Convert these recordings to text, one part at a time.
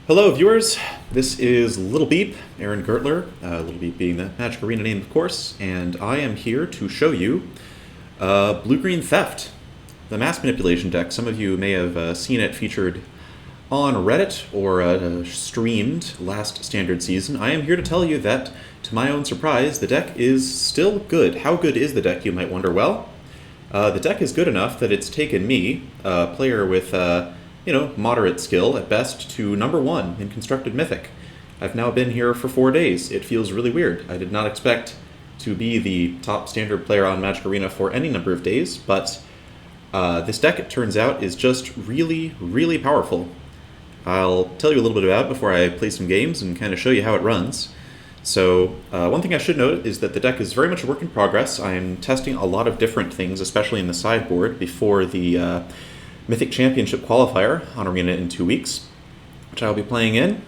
Hello, viewers. This is Little Beep, Aaron Gertler, Little Beep being the Magic Arena name, of course, and I am here to show you Blue-Green Theft, the mass manipulation deck. Some of you may have seen it featured on Reddit or streamed last standard season. I am here to tell you that, to my own surprise, the deck is still good. How good is the deck, you might wonder? Well, the deck is good enough that it's taken me, a player with moderate skill at best, to #1 in constructed Mythic. I've now been here for 4 days. It feels really weird. I did not expect to be the top standard player on Magic Arena for any number of days, but this deck, it turns out, is just really, really powerful. I'll tell you a little bit about it before I play some games and kind of show you how it runs. So one thing I should note is that the deck is very much a work in progress. I am testing a lot of different things, especially in the sideboard, before the Mythic Championship qualifier on Arena in 2 weeks, which I'll be playing in.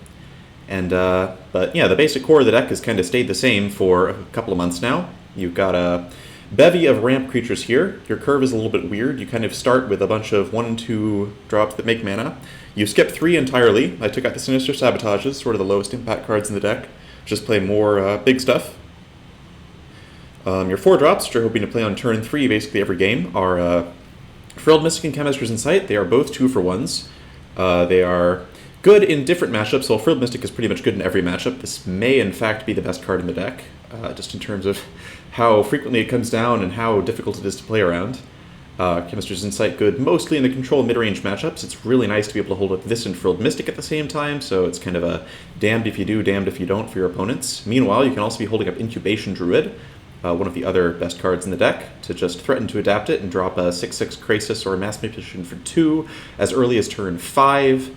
And but yeah, the basic core of the deck has kind of stayed the same for a couple of months now. You've got a bevy of ramp creatures here. Your curve is a little bit weird. You kind of start with a bunch of 1 and 2 drops that make mana. You skip 3 entirely. I took out the Sinister Sabotages, sort of the lowest impact cards in the deck. Just play more big stuff. Your 4 drops, which you're hoping to play on turn 3 basically every game, are Frilled Mystic and Chemist's Insight. They are both 2-for-1s. They are good in different matchups. Well, Frilled Mystic is pretty much good in every matchup. This may, in fact, be the best card in the deck, just in terms of how frequently it comes down and how difficult it is to play around. Chemist's Insight good mostly in the control mid-range matchups. It's really nice to be able to hold up this and Frilled Mystic at the same time, so it's kind of a damned if you do, damned if you don't for your opponents. Meanwhile, you can also be holding up Incubation Druid, one of the other best cards in the deck, to just threaten to adapt it and drop a 6/6 Krasis or a Mass Manipulation for 2 as early as turn 5.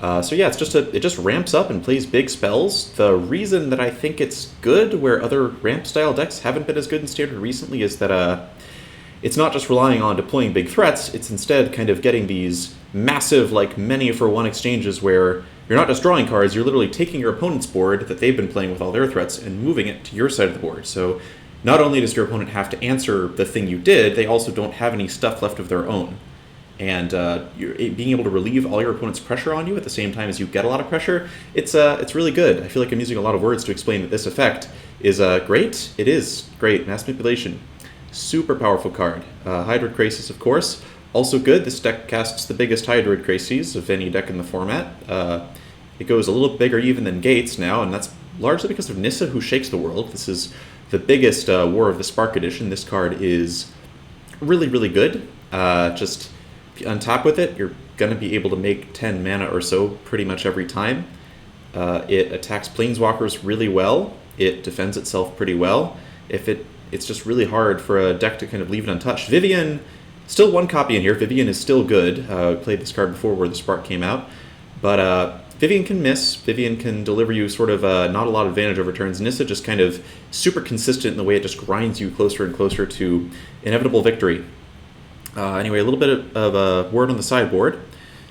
So yeah, it just ramps up and plays big spells. The reason that I think it's good, where other ramp-style decks haven't been as good in Standard recently, is that it's not just relying on deploying big threats, it's instead kind of getting these massive, like, many-for-one exchanges where you're not just drawing cards, you're literally taking your opponent's board that they've been playing with all their threats and moving it to your side of the board. So not only does your opponent have to answer the thing you did, they also don't have any stuff left of their own. And being able to relieve all your opponent's pressure on you at the same time as you get a lot of pressure, it's really good. I feel like I'm using a lot of words to explain that this effect is great. It is great. Mass Manipulation. Super powerful card. Hydroid Krasis, of course. Also good. This deck casts the biggest Hydroid Krasis of any deck in the format. It goes a little bigger even than Gates now, and that's largely because of Nissa, who shakes the world. This is the biggest War of the Spark edition. This card is really, really good. Just if you untap with it, you're going to be able to make 10 mana or so pretty much every time. It attacks Planeswalkers really well. It defends itself pretty well. It's just really hard for a deck to kind of leave it untouched. Vivian, still 1 copy in here. Vivian is still good. I played this card before Where the Spark came out. But Vivian can miss. Vivian can deliver you sort of not a lot of advantage over turns. Nissa just kind of super consistent in the way it just grinds you closer and closer to inevitable victory. Anyway, a little bit of a word on the sideboard.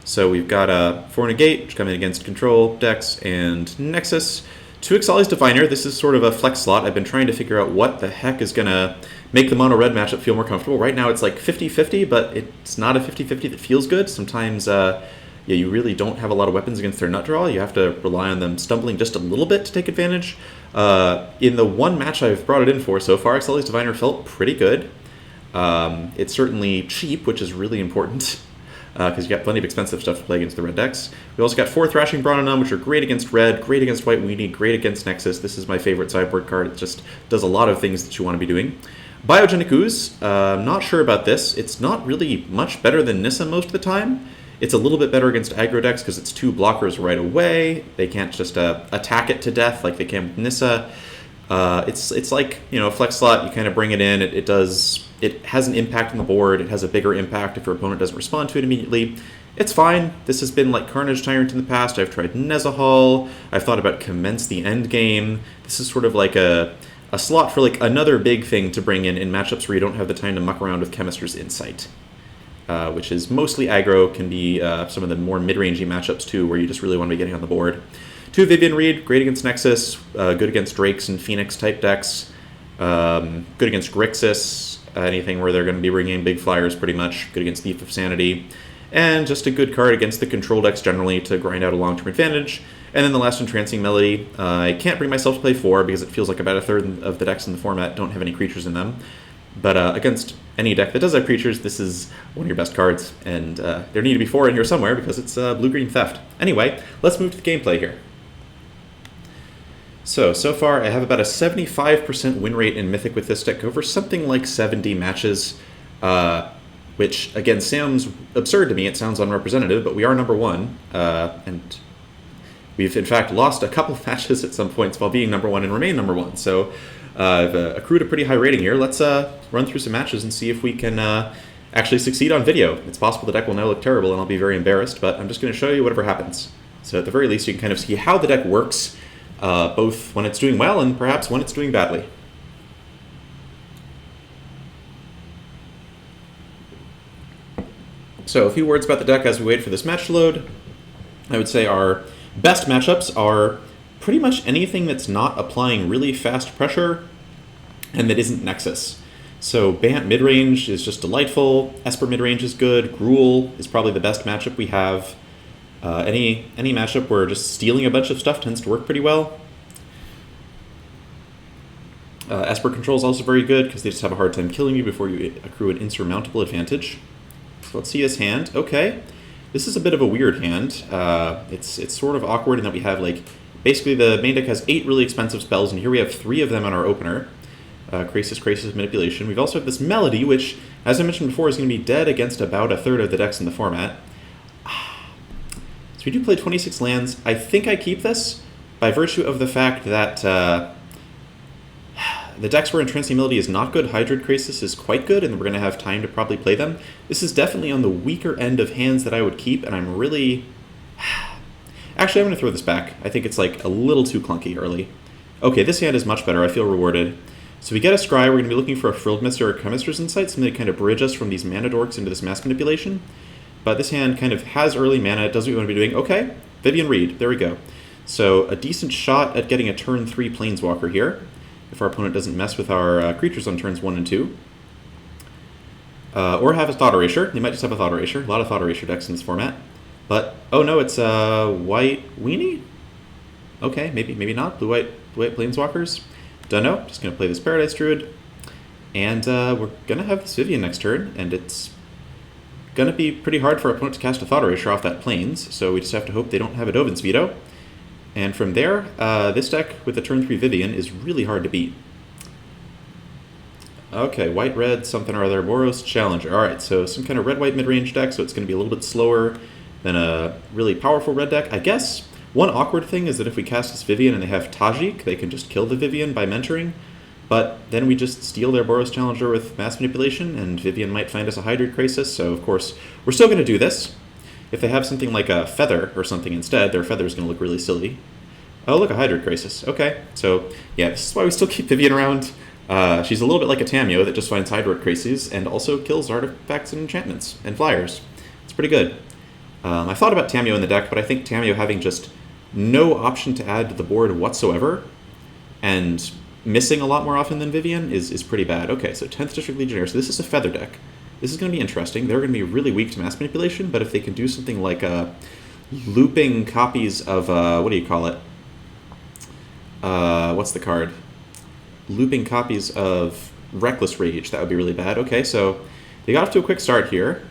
So we've got 4 Negate, which come in against Control, Dex, and Nexus. 2 Ixali's Diviner. This is sort of a flex slot. I've been trying to figure out what the heck is going to make the mono-red matchup feel more comfortable. Right now it's like 50-50, but it's not a 50-50 that feels good. Sometimes you really don't have a lot of weapons against their nut draw. You have to rely on them stumbling just a little bit to take advantage. In the one match I've brought it in for so far, Ixali's Diviner felt pretty good. It's certainly cheap, which is really important, because you got plenty of expensive stuff to play against the red decks. We also got 4 Thrashing Brononum, which are great against red, great against White Weenie, great against Nexus. This is my favorite sideboard card. It just does a lot of things that you want to be doing. Biogenic Ooze, not sure about this. It's not really much better than Nissa most of the time. It's a little bit better against aggro decks because it's 2 blockers right away. They can't just attack it to death like they can with Nissa. It's like, a flex slot. You kind of bring it in. It has an impact on the board. It has a bigger impact if your opponent doesn't respond to it immediately. It's fine. This has been like Carnage Tyrant in the past. I've tried Nezahal. I've thought about Commence the Endgame. This is sort of like a slot for like another big thing to bring in matchups where you don't have the time to muck around with Chemist's Insight, which is mostly aggro, can be some of the more mid-rangey matchups too, where you just really want to be getting on the board. 2 Vivian Reed, great against Nexus, good against Drakes and Phoenix type decks, good against Grixis, anything where they're going to be bringing in big flyers pretty much, good against Thief of Sanity. and just a good card against the control decks generally to grind out a long-term advantage. And then the last Entrancing Melody, I can't bring myself to play 4 because it feels like about a third of the decks in the format don't have any creatures in them. But against any deck that does have creatures, this is one of your best cards, and there need to be 4 in here somewhere because it's Blue-Green Theft. Anyway, let's move to the gameplay here. So far I have about a 75% win rate in Mythic with this deck over something like 70 matches, which, again, sounds absurd to me. It sounds unrepresentative, but we are number 1, and we've, in fact, lost a couple of matches at some points while being number 1 and remain number 1. So I've accrued a pretty high rating here. Let's run through some matches and see if we can actually succeed on video. It's possible the deck will now look terrible and I'll be very embarrassed, but I'm just going to show you whatever happens. So at the very least, you can kind of see how the deck works, both when it's doing well and perhaps when it's doing badly. So a few words about the deck as we wait for this match to load. I would say our best matchups are pretty much anything that's not applying really fast pressure and that isn't Nexus. So Bant midrange is just delightful, Esper midrange is good, Gruul is probably the best matchup we have. Any matchup where just stealing a bunch of stuff tends to work pretty well. Esper control is also very good because they just have a hard time killing you before you accrue an insurmountable advantage. So let's see his hand. Okay, this is a bit of a weird hand. It's sort of awkward in that we have, like, basically the main deck has 8 really expensive spells, and here we have 3 of them on our opener. Krasis, Manipulation. We've also have this Melody, which, as I mentioned before, is going to be dead against about a third of the decks in the format. So we do play 26 lands. I think I keep this by virtue of the fact that the decks where Entrancing Melody is not good, Hydroid Krasis is quite good, and we're going to have time to probably play them. This is definitely on the weaker end of hands that I would keep, and I'm really... Actually, I'm going to throw this back. I think it's like a little too clunky early. Okay, this hand is much better. I feel rewarded. So we get a Scry. We're going to be looking for a Frilled Mist or a Chemist's Insight, something to kind of bridge us from these mana dorks into this Mass Manipulation. But this hand kind of has early mana. It does what we want to be doing. Okay, Vivian Reed. There we go. So a decent shot at getting a turn 3 Planeswalker here, if our opponent doesn't mess with our creatures on turns 1 and 2. Or have a Thought Erasure. They might just have a Thought Erasure. A lot of Thought Erasure decks in this format. But, oh no, it's White Weenie? Okay, maybe not. Blue-white Planeswalkers? Dunno. Just going to play this Paradise Druid. And we're going to have this Vivian next turn, and it's going to be pretty hard for our opponent to cast a Thought Erasure off that Plains, so we just have to hope they don't have a Dovin's Veto. And from there, this deck with a turn 3 Vivian is really hard to beat. Okay, white-red, something or other, Boros Challenger. Alright, so some kind of red-white mid-range deck, so it's going to be a little bit slower than a really powerful red deck. I guess one awkward thing is that if we cast this Vivian and they have Tajik, they can just kill the Vivian by mentoring, but then we just steal their Boros Challenger with Mass Manipulation, and Vivian might find us a Hydroid Krasis, so of course we're still going to do this. If they have something like a Feather or something instead, their Feather is going to look really silly. Oh, look, a Hydroid Krasis. Okay, so yeah, this is why we still keep Vivian around. She's a little bit like a Tameo that just finds Hydroid Krasis and also kills artifacts and enchantments and flyers. It's pretty good. I thought about Tameo in the deck, but I think Tameo having just no option to add to the board whatsoever and missing a lot more often than Vivian is pretty bad. Okay, so 10th District Legionnaire. So this is a Feather deck. This is going to be interesting. They're going to be really weak to Mass Manipulation, but if they can do something like looping copies of, what do you call it? What's the card? Looping copies of Reckless Rage, that would be really bad. Okay, so they got off to a quick start here.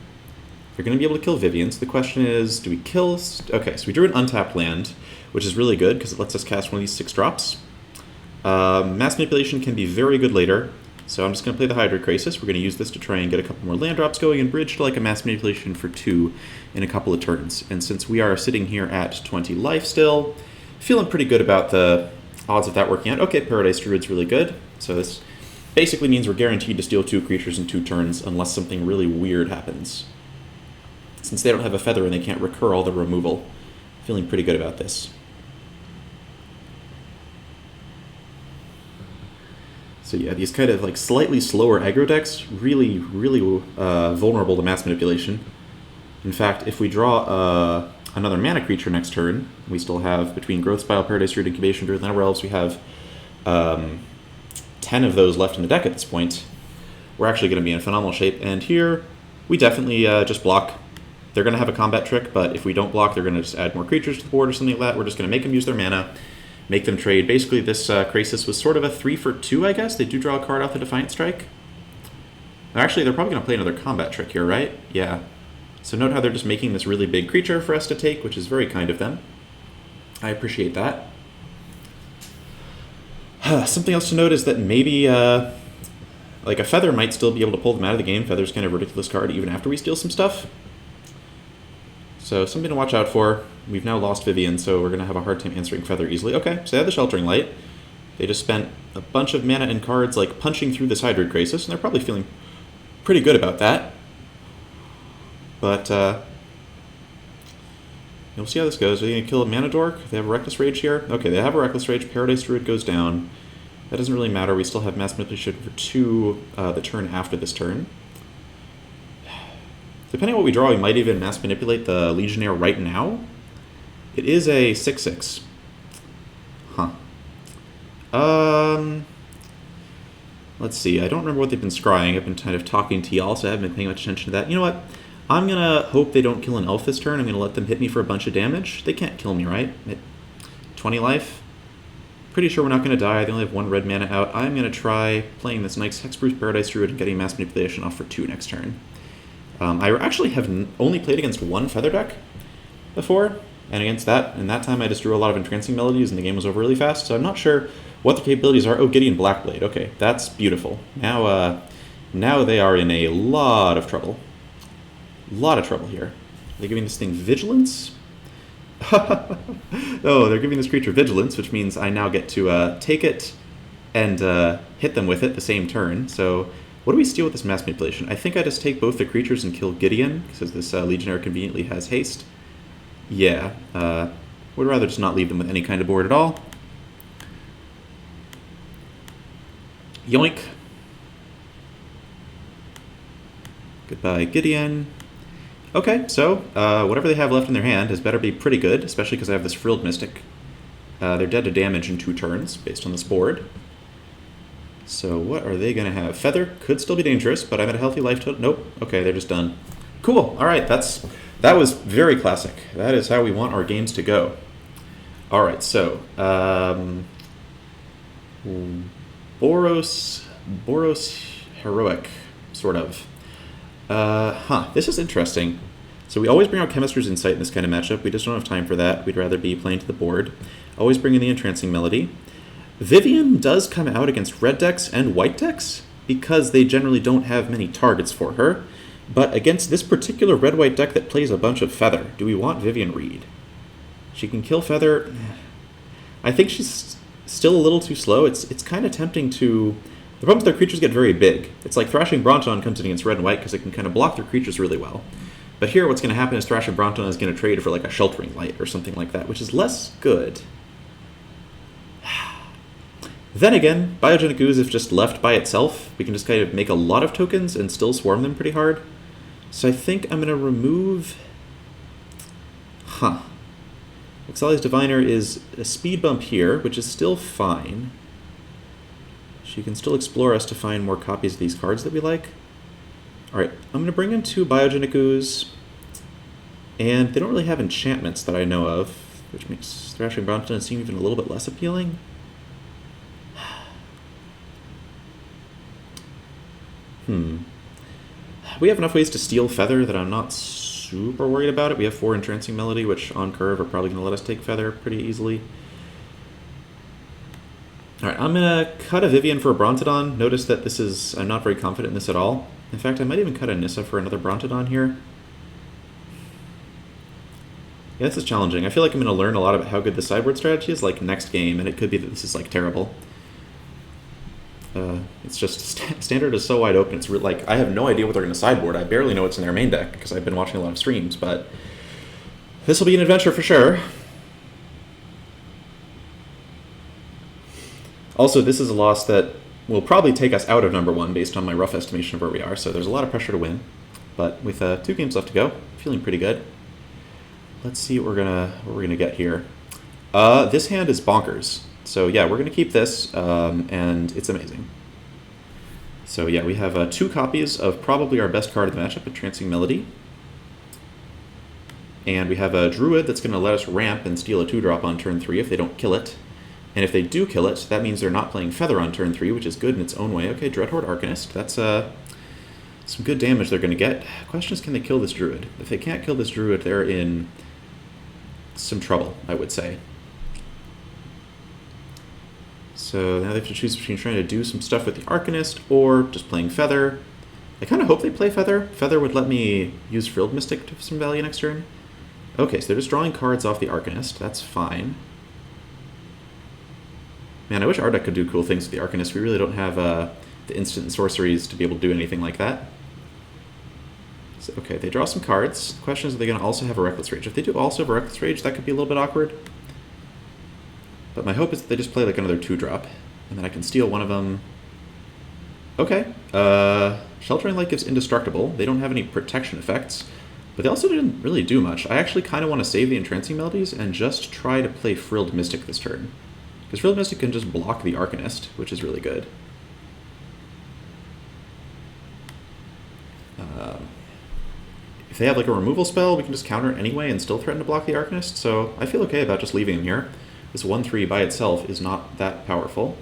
They're going to be able to kill Vivian, so the question is, do we kill... Okay, so we drew an untapped land, which is really good because it lets us cast one of these 6 drops. Mass Manipulation can be very good later, so I'm just going to play the Hydroid Krasis. We're going to use this to try and get a couple more land drops going and bridge to like a Mass Manipulation for 2 in a couple of turns. And since we are sitting here at 20 life still, feeling pretty good about the odds of that working out. Okay, Paradise Druid's really good, so this basically means we're guaranteed to steal 2 creatures in 2 turns unless something really weird happens. Since they don't have a Feather and they can't recur all the removal, feeling pretty good about this. So yeah, these kind of like slightly slower aggro decks, really vulnerable to Mass Manipulation. In fact, if we draw another mana creature next turn, we still have, between Growth Spile, Paradise Root, Incubation, Druid, and Nether Elves, we have 10 of those left in the deck at this point. We're actually going to be in phenomenal shape, and here we definitely just block they're going to have a combat trick, but if we don't block, they're going to just add more creatures to the board or something like that. We're just going to make them use their mana, make them trade. Basically, this Krasis was sort of a 3-for-2, I guess. They do draw a card off the Defiant Strike. Actually, they're probably going to play another combat trick here, right? Yeah. So note how they're just making this really big creature for us to take, which is very kind of them. I appreciate that. Something else to note is that maybe like a Feather might still be able to pull them out of the game. Feather's kind of a ridiculous card even after we steal some stuff. So something to watch out for. We've now lost Vivian, so we're going to have a hard time answering Feather easily. Okay, so they have the Sheltering Light. They just spent a bunch of mana and cards like punching through this Hydroid Krasis, and they're probably feeling pretty good about that. But you'll see how this goes. Are they going to kill a Mana Dork? They have a Reckless Rage here? Okay, they have a Reckless Rage. Paradise Druid goes down. That doesn't really matter. We still have Mass Manipulation for 2 the turn after this turn. Depending on what we draw, we might even Mass Manipulate the Legionnaire right now. It is a 6/6. Huh. Let's see. I don't remember what they've been scrying. I've been kind of talking to y'all, so I haven't been paying much attention to that. You know what? I'm going to hope they don't kill an elf this turn. I'm going to let them hit me for a bunch of damage. They can't kill me, right? At 20 life? Pretty sure we're not going to die. They only have 1 red mana out. I'm going to try playing this nice Hexproof Paradise Druid and getting Mass Manipulation off for 2 next turn. I actually have only played against 1 Feather deck before, and against that, in that time I just drew a lot of Entrancing Melodies and the game was over really fast, so I'm not sure what the capabilities are. Oh, Gideon Blackblade. Okay, that's beautiful. Now they are in a lot of trouble. A lot of trouble here. They're giving this thing Vigilance? Oh, they're giving this creature Vigilance, which means I now get to take it and hit them with it the same turn. So what do we steal with this Mass Manipulation? I think I just take both the creatures and kill Gideon, because this Legionnaire conveniently has haste. Yeah, would rather just not leave them with any kind of board at all. Yoink. Goodbye, Gideon. Okay, so whatever they have left in their hand has better be pretty good, especially because I have this Frilled Mystic. They're dead to damage in 2 turns, based on this board. So what are they going to have? Feather could still be dangerous, but I'm at a healthy life total. Nope. Okay, they're just done. Cool. All right, that was very classic. That is how we want our games to go. All right, so Boros Heroic, sort of. This is interesting. So we always bring out Chemist's Insight in this kind of matchup. We just don't have time for that. We'd rather be playing to the board. Always bring in the Entrancing Melody. Vivian does come out against red decks and white decks because they generally don't have many targets for her. But against this particular red-white deck that plays a bunch of Feather, do we want Vivian Reed? She can kill Feather. I think she's still a little too slow. It's kind of tempting to... The problem is their creatures get very big. It's like Thrashing Bronton comes in against red and white because it can kind of block their creatures really well. But here what's going to happen is Thrashing Bronton is going to trade for like a Sheltering Light or something like that, which is less good. Then again, Biogenic Ooze, if just left by itself, we can just kind of make a lot of tokens and still swarm them pretty hard. So I think I'm going to remove... Ixali's Diviner is a speed bump here, which is still fine. She can still explore us to find more copies of these cards that we like. Alright, I'm going to bring in 2 Biogenic Ooze, and they don't really have enchantments that I know of, which makes Thrashing Bronton seem even a little bit less appealing. We have enough ways to steal Feather that I'm not super worried about it. We have 4 Entrancing Melody, which on curve are probably going to let us take Feather pretty easily. Alright, I'm going to cut a Vivian for a Brontodon. Notice that this is... I'm not very confident in this at all. In fact, I might even cut a Nissa for another Brontodon here. Yeah, this is challenging. I feel like I'm going to learn a lot about how good the sideboard strategy is, like, next game, and it could be that this is, like, terrible. It's just... Standard is so wide open. It's like, I have no idea what they're going to sideboard. I barely know what's in their main deck, because I've been watching a lot of streams, but... This will be an adventure for sure. Also, this is a loss that will probably take us out of number 1 based on my rough estimation of where we are, so there's a lot of pressure to win. But with 2 games left to go, feeling pretty good. Let's see what we're gonna get here. This hand is bonkers. So yeah, we're gonna keep this, and it's amazing. So yeah, we have 2 copies of probably our best card of the matchup, Entrancing Melody. And we have a Druid that's going to let us ramp and steal a 2-drop on turn 3 if they don't kill it. And if they do kill it, that means they're not playing Feather on turn 3, which is good in its own way. Okay, Dreadhorde Arcanist. That's some good damage they're going to get. Question is, can they kill this Druid? If they can't kill this Druid, they're in some trouble, I would say. So now they have to choose between trying to do some stuff with the Arcanist or just playing Feather. I kind of hope they play Feather. Feather would let me use Frilled Mystic to some value next turn. Okay, so they're just drawing cards off the Arcanist. That's fine. Man, I wish our deck could do cool things with the Arcanist. We really don't have the instant and sorceries to be able to do anything like that. So, okay, they draw some cards. The question is, are they going to also have a Reckless Rage? If they do also have a Reckless Rage, that could be a little bit awkward. But my hope is that they just play like another 2-drop, and then I can steal one of them. Okay, Sheltering Light gives Indestructible. They don't have any protection effects, but they also didn't really do much. I actually kind of want to save the Entrancing Melodies and just try to play Frilled Mystic this turn. Because Frilled Mystic can just block the Arcanist, which is really good. If they have like a removal spell, we can just counter it anyway and still threaten to block the Arcanist, so I feel okay about just leaving him here. This 1/3 by itself is not that powerful.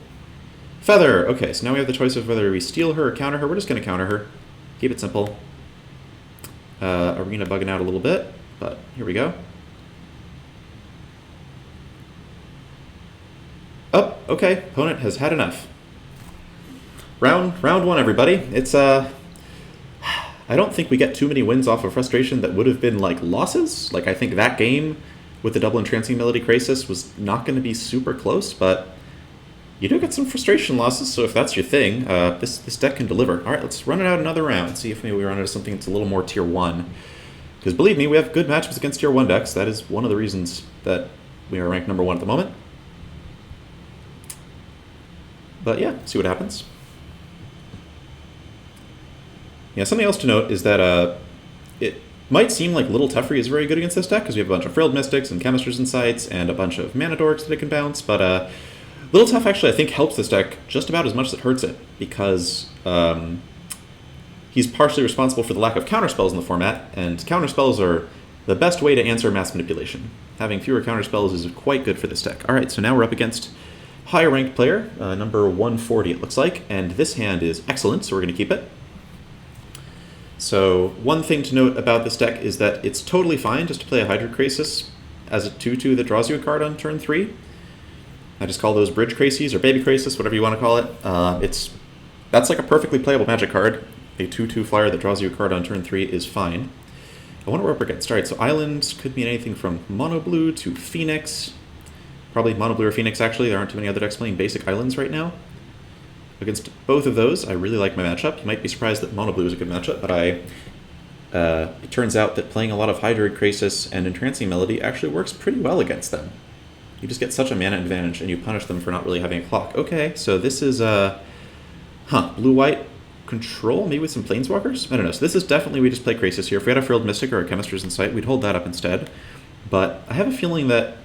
Feather! Okay, so now we have the choice of whether we steal her or counter her. We're just going to counter her. Keep it simple. Arena bugging out a little bit, but here we go. Oh, okay. Opponent has had enough. Round 1, everybody. It's, I don't think we get too many wins off of Frustration that would have been, like, losses. Like, I think that game with the double Entrancing Melody Crisis was not going to be super close, but you do get some Frustration losses, so if that's your thing, this deck can deliver. Alright, let's run it out another round, see if maybe we run into something that's a little more Tier 1. Because believe me, we have good matchups against Tier 1 decks. That is one of the reasons that we are ranked number 1 at the moment. But yeah, see what happens. Yeah, something else to note is that it might seem like Little Teferi is very good against this deck, because we have a bunch of Frilled Mystics and Chemist's Insights and a bunch of Mana Dorks that it can bounce, but Little Tef actually, I think, helps this deck just about as much as it hurts it, because he's partially responsible for the lack of counterspells in the format, and counterspells are the best way to answer mass manipulation. Having fewer counterspells is quite good for this deck. Alright, so now we're up against higher ranked player, number 140 it looks like, and this hand is excellent, so we're going to keep it. So one thing to note about this deck is that it's totally fine just to play a Hydrocrisis as a 2/2 that draws you a card on turn 3. I just call those Bridge Crises, or Baby Crisis, whatever you want to call it. That's like a perfectly playable Magic card. A 2/2 flyer that draws you a card on turn 3 is fine. I wonder where we're up against. Alright, so Islands could mean anything from Mono Blue to Phoenix. Probably Mono Blue or Phoenix, actually. There aren't too many other decks playing basic Islands right now. Against both of those, I really like my matchup. You might be surprised that Mono Blue is a good matchup, but it turns out that playing a lot of Hydroid Crisis and Entrancing Melody actually works pretty well against them. You just get such a mana advantage, and you punish them for not really having a clock. Okay, so this is, blue-white control, maybe with some Planeswalkers? I don't know. So this is definitely, we just play Crisis here. If we had a Frilled Mystic or a Chemist's Insight, we'd hold that up instead. But I have a feeling that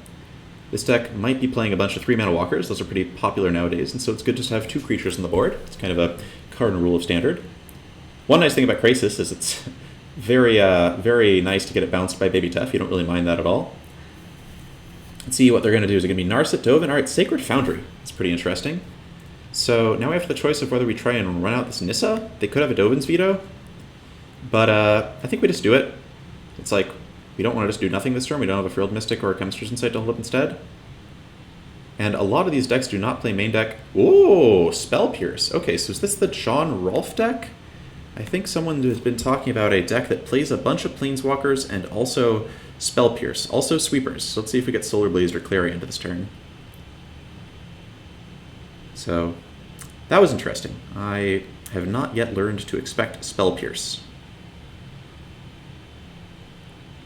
this deck might be playing a bunch of 3-mana walkers. Those are pretty popular nowadays, and so it's good just to have 2 creatures on the board. It's kind of a cardinal rule of standard. One nice thing about Crisis is it's very, very nice to get it bounced by Baby Tef. You don't really mind that at all. Let's see what they're going to do. Is it going to be Narset, Dovin? Alright, Sacred Foundry. It's pretty interesting. So now we have the choice of whether we try and run out this Nissa. They could have a Dovin's Veto, but I think we just do it. It's like, we don't want to just do nothing this turn. We don't have a Frilled Mystic or a Chemist's Insight to hold up instead. And a lot of these decks do not play main deck. Ooh, Spell Pierce. Okay, so is this the John Rolfe deck? I think someone has been talking about a deck that plays a bunch of Planeswalkers and also Spell Pierce, also Sweepers. So let's see if we get Solar Blazed or Clarion into this turn. So that was interesting. I have not yet learned to expect Spell Pierce.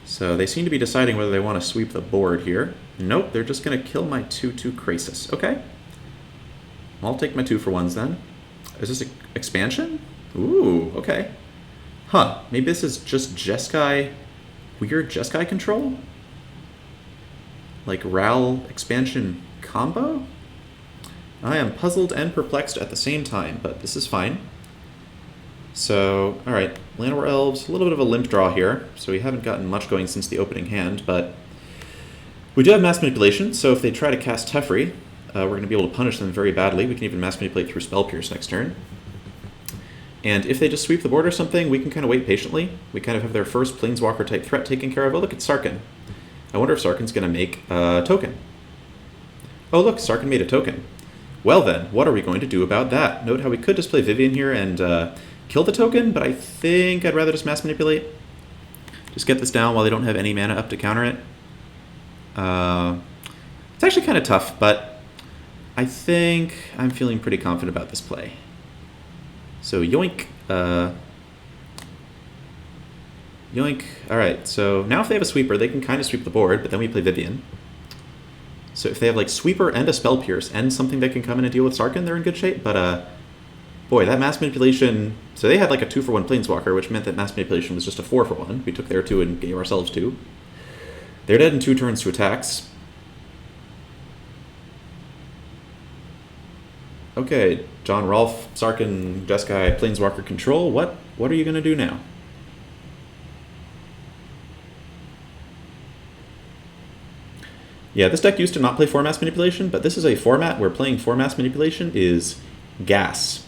So they seem to be deciding whether they want to sweep the board here. Nope, they're just going to kill my 2/2 Crisis. Okay. I'll take my 2-for-1s then. Is this an expansion? Ooh, okay. Huh, maybe this is just Jeskai, weird Jeskai control? Like Ral expansion combo? I am puzzled and perplexed at the same time, but this is fine. So, alright, Llanowar Elves, a little bit of a limp draw here, so we haven't gotten much going since the opening hand, but we do have Mass Manipulation, so if they try to cast Teferi, we're going to be able to punish them very badly. We can even Mass Manipulate through Spell Pierce next turn. And if they just sweep the board or something, we can kind of wait patiently. We kind of have their first Planeswalker type threat taken care of. Oh, look, it's Sarkhan. I wonder if Sarkhan's going to make a token. Oh, look, Sarkhan made a token. Well then, what are we going to do about that? Note how we could just play Vivien here and kill the token, but I think I'd rather just Mass Manipulate. Just get this down while they don't have any mana up to counter it. It's actually kind of tough, but I think I'm feeling pretty confident about this play. So yoink. Yoink. Alright, so now if they have a sweeper, they can kind of sweep the board, but then we play Vivien. So if they have like sweeper and a Spell Pierce and something that can come in and deal with Sarkhan, they're in good shape. But boy, that Mass Manipulation... So they had like a 2-for-1 Planeswalker, which meant that Mass Manipulation was just a 4-for-1. We took their 2 and gave ourselves 2. They're dead in 2 turns to attacks. Okay, John Rolfe, Sarkhan, Jeskai, Planeswalker Control. What are you going to do now? Yeah, this deck used to not play 4 Mass Manipulation, but this is a format where playing 4 Mass Manipulation is gas.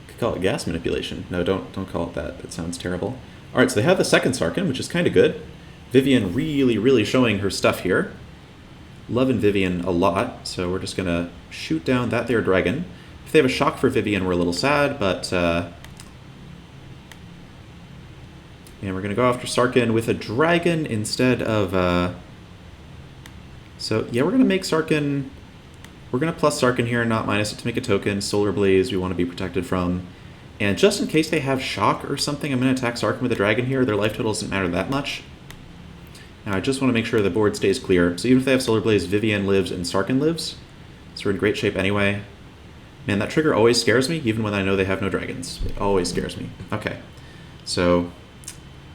Could call it gas manipulation. No, don't call it that. That sounds terrible. Alright, so they have the second Sarkhan, which is kind of good. Vivien really showing her stuff here. Loving Vivien a lot, so we're just going to shoot down that there dragon. If they have a shock for Vivien, we're a little sad, but... and we're going to go after Sarkhan with a dragon instead of... So, yeah, we're going to make Sarkhan... We're going to plus Sarkhan here, not minus it to make a token. Solar Blaze we want to be protected from. And just in case they have shock or something, I'm going to attack Sarkhan with a dragon here. Their life total doesn't matter that much. Now, I just want to make sure the board stays clear. So even if they have Solar Blaze, Vivien lives and Sarkhan lives. So we're in great shape anyway. Man, that trigger always scares me, even when I know they have no dragons. It always scares me. Okay. So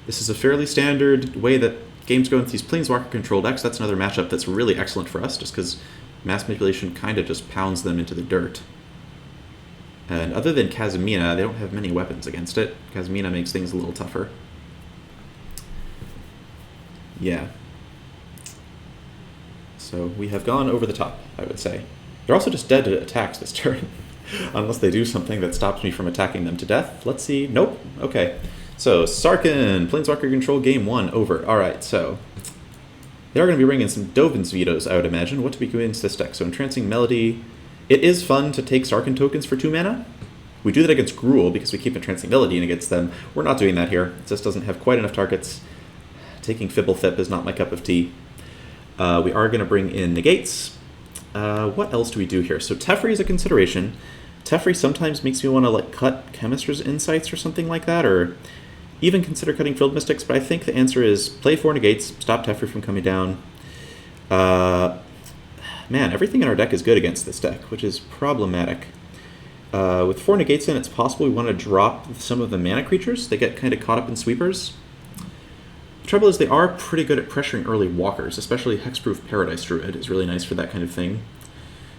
this is a fairly standard way that games go into these Planeswalker control decks. That's another matchup that's really excellent for us, just because Mass Manipulation kind of just pounds them into the dirt. And other than Kazumina, they don't have many weapons against it. Kazumina makes things a little tougher. Yeah. So we have gone over the top, I would say. They're also just dead to attacks this turn. Unless they do something that stops me from attacking them to death. Let's see. Nope. Okay. So, Sarkhan, Planeswalker Control, Game 1, over. Alright, so... They are going to be bringing some Dovin's Vetoes, I would imagine. What do we go into this deck? So, Entrancing Melody. It is fun to take Sarkhan tokens for 2 mana. We do that against Gruul because we keep Entrancing Melody in against them. We're not doing that here. It just doesn't have quite enough targets. Taking Fibblethip is not my cup of tea. We are going to bring in Negates. What else do we do here? So Teferi is a consideration. Teferi sometimes makes me want to like cut Chemister's Insights or something like that, or even consider cutting Field Mystics, but I think the answer is play 4 Negates, stop Teferi from coming down. Man, everything in our deck is good against this deck, which is problematic. With 4 Negates in, it's possible we want to drop some of the mana creatures. They get kind of caught up in sweepers. The trouble is they are pretty good at pressuring early walkers, especially Hexproof Paradise Druid is really nice for that kind of thing.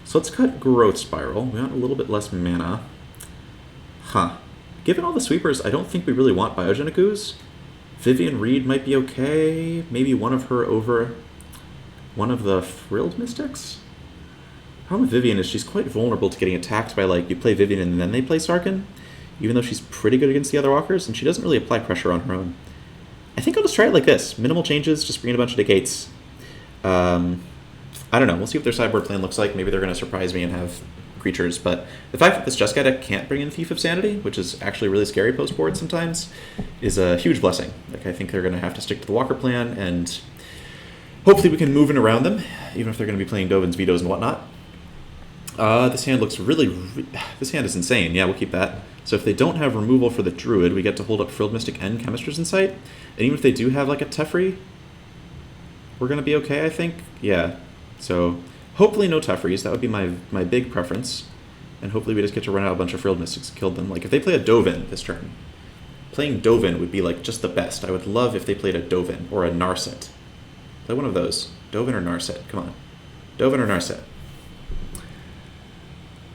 So let's cut Growth Spiral. We want a little bit less mana. Huh. Given all the sweepers, I don't think we really want Biogenic Ooze. Vivien Reid might be okay. Maybe one of her over one of the Frilled Mystics? The problem with Vivien is she's quite vulnerable to getting attacked by, like, you play Vivien and then they play Sarkhan, even though she's pretty good against the other walkers, and she doesn't really apply pressure on her own. I think I'll just try it like this. Minimal changes, just bring in a bunch of Negates. I don't know. We'll see what their sideboard plan looks like. Maybe they're going to surprise me and have creatures, but the fact that this Jeskai deck can't bring in Thief of Sanity, which is actually really scary post-board sometimes, is a huge blessing. Like, I think they're going to have to stick to the Walker plan, and hopefully we can move in around them, even if they're going to be playing Dovin's Vetoes and whatnot. This hand looks this hand is insane. Yeah, we'll keep that. So if they don't have removal for the Druid, we get to hold up Frilled Mystic and Chemister's Insight. And even if they do have, like, a Teferi, we're going to be okay, I think. Yeah. So hopefully no Teferis. That would be my big preference. And hopefully we just get to run out a bunch of Frilled Mystics and kill them. Like, if they play a Dovin this turn, playing Dovin would be, like, just the best. I would love if they played a Dovin or a Narset. Play one of those. Dovin or Narset. Come on. Dovin or Narset.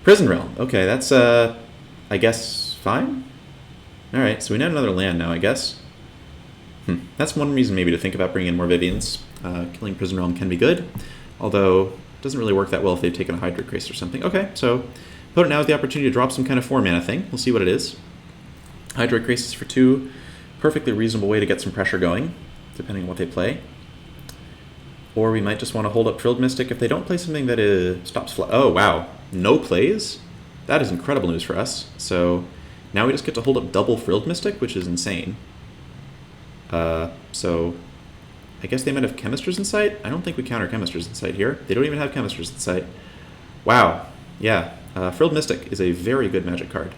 Prison Realm. Okay, that's, I guess, fine? Alright, so we need another land now, I guess. That's one reason maybe to think about bringing in more Vivians. Killing Prison Realm can be good, although it doesn't really work that well if they've taken a Hydra Grace or something. Okay, so opponent now has the opportunity to drop some kind of 4-mana thing. We'll see what it is. Hydra Graces for 2, perfectly reasonable way to get some pressure going, depending on what they play. Or we might just want to hold up Frilled Mystic if they don't play something that stops fly. Oh, wow. No plays? That is incredible news for us. So now we just get to hold up double Frilled Mystic, which is insane. So I guess they might have Chemister's Insight? I don't think we counter Chemister's Insight here. They don't even have Chemister's Insight. Wow. Yeah. Frilled Mystic is a very good Magic card.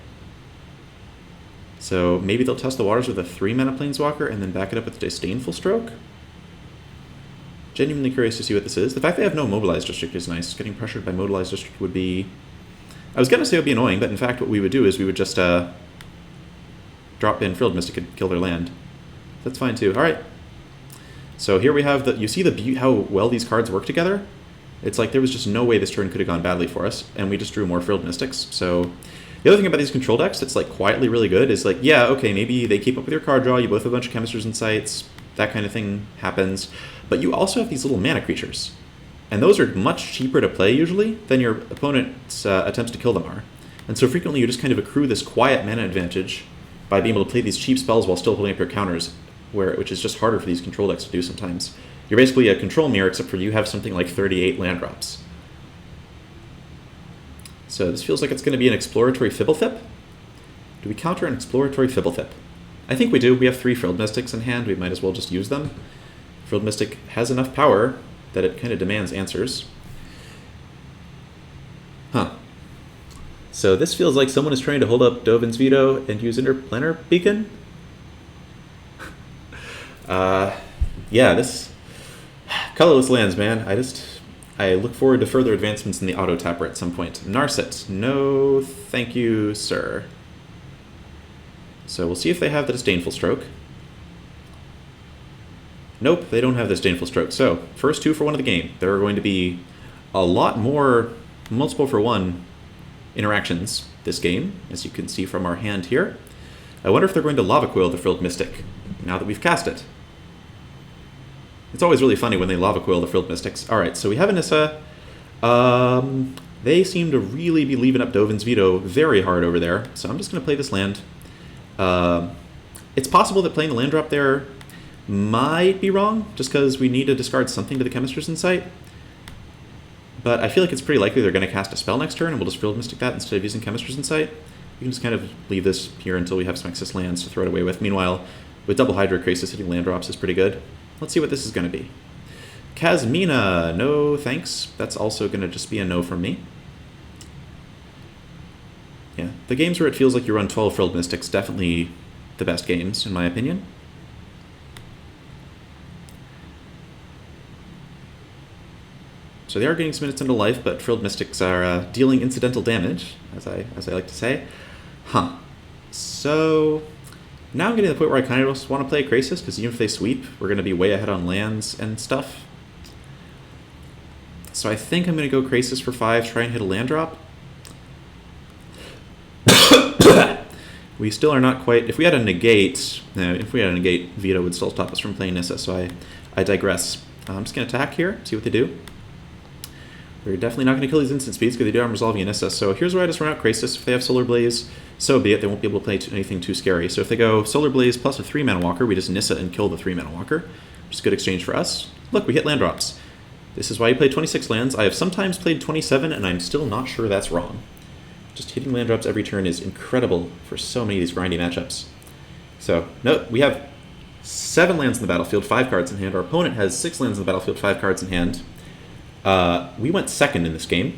So maybe they'll test the waters with a 3-mana Planeswalker and then back it up with Disdainful Stroke? Genuinely curious to see what this is. The fact they have no Mobilized District is nice. Getting pressured by Mobilized District would be... I was going to say it would be annoying, but in fact what we would do is we would just drop in Frilled Mystic and kill their land. That's fine too. Alright. So here we have the... You see how well these cards work together? It's like there was just no way this turn could have gone badly for us, and we just drew more Frilled Mystics. So the other thing about these control decks that's like quietly really good is like, yeah, okay, maybe they keep up with your card draw, you both have a bunch of Chemister's Insights, that kind of thing happens, but you also have these little mana creatures. And those are much cheaper to play usually than your opponent's attempts to kill them are. And so frequently you just kind of accrue this quiet mana advantage by being able to play these cheap spells while still holding up your counters, which is just harder for these control decks to do sometimes. You're basically a control mirror, except for you have something like 38 land drops. So this feels like it's going to be an exploratory Fibblethip. Do we counter an exploratory Fibblethip? I think we do. We have 3 Frilled Mystics in hand. We might as well just use them. Frilled Mystic has enough power that it kind of demands answers. Huh. So this feels like someone is trying to hold up Dovin's Veto and use Interplanar Beacon? Yeah, this... Colorless lands, man. I look forward to further advancements in the auto tapper at some point. Narset. No, thank you, sir. So we'll see if they have the Disdainful Stroke. Nope, they don't have the Disdainful Stroke. So, first 2 for 1 of the game. There are going to be a lot more multiple for 1 interactions this game, as you can see from our hand here. I wonder if they're going to Lava Coil the Frilled Mystic, now that we've cast it. It's always really funny when they Lava Coil the Frilled Mystics. Alright, so we have Anissa. They seem to really be leaving up Dovin's Veto very hard over there, so I'm just going to play this land. It's possible that playing the land drop there might be wrong, just because we need to discard something to the Chemister's Insight. But I feel like it's pretty likely they're going to cast a spell next turn, and we'll just Frilled Mystic that instead of using Chemister's Insight. We can just kind of leave this here until we have some excess lands to throw it away with. Meanwhile, with double Hydra Crisis, hitting land drops is pretty good. Let's see what this is going to be. Kazmina, no thanks. That's also going to just be a no from me. Yeah, the games where it feels like you run 12 Frilled Mystics, definitely the best games, in my opinion. So they are getting some minutes into life, but Frilled Mystics are dealing incidental damage, as I like to say. Huh. So now I'm getting to the point where I kind of just want to play Krasis, because even if they sweep, we're going to be way ahead on lands and stuff. So I think I'm going to go Krasis for 5, try and hit a land drop. We still are not quite... If we had a negate, Veto would still stop us from playing Nissa, so I digress. I'm just going to attack here, see what they do. They're definitely not going to kill these instant speeds because they do have Resolving Anissa. So here's where I just run out Krasis. If they have Solar Blaze, so be it. They won't be able to play anything too scary. So if they go Solar Blaze plus a 3-mana walker, we just Nissa and kill the 3-mana walker, which is a good exchange for us. Look, we hit land drops. This is why you play 26 lands. I have sometimes played 27, and I'm still not sure that's wrong. Just hitting land drops every turn is incredible for so many of these grindy matchups. So, no, we have 7 lands in the battlefield, 5 cards in hand. Our opponent has 6 lands in the battlefield, 5 cards in hand. We went second in this game.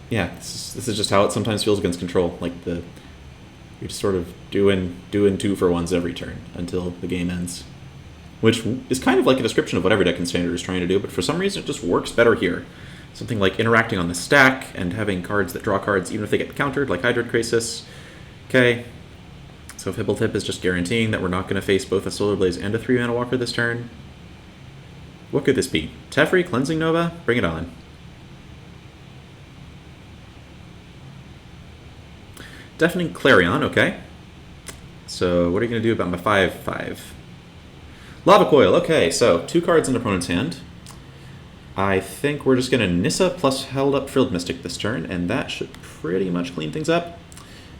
Yeah, this is just how it sometimes feels against control. Like you're just sort of doing 2-for-1s every turn until the game ends, which is kind of like a description of what every deck in Standard is trying to do. But for some reason, it just works better here. Something like interacting on the stack and having cards that draw cards even if they get countered, like Hydroid Krasis. Okay. So Fibblethip is just guaranteeing that we're not going to face both a Solar Blaze and a 3-mana walker this turn. What could this be? Teferi, Cleansing Nova? Bring it on. Deafening Clarion, okay. So what are you going to do about my 5/5? Lava Coil, okay, so 2 cards in opponent's hand. I think we're just going to Nissa plus Held Up Frilled Mystic this turn, and that should pretty much clean things up.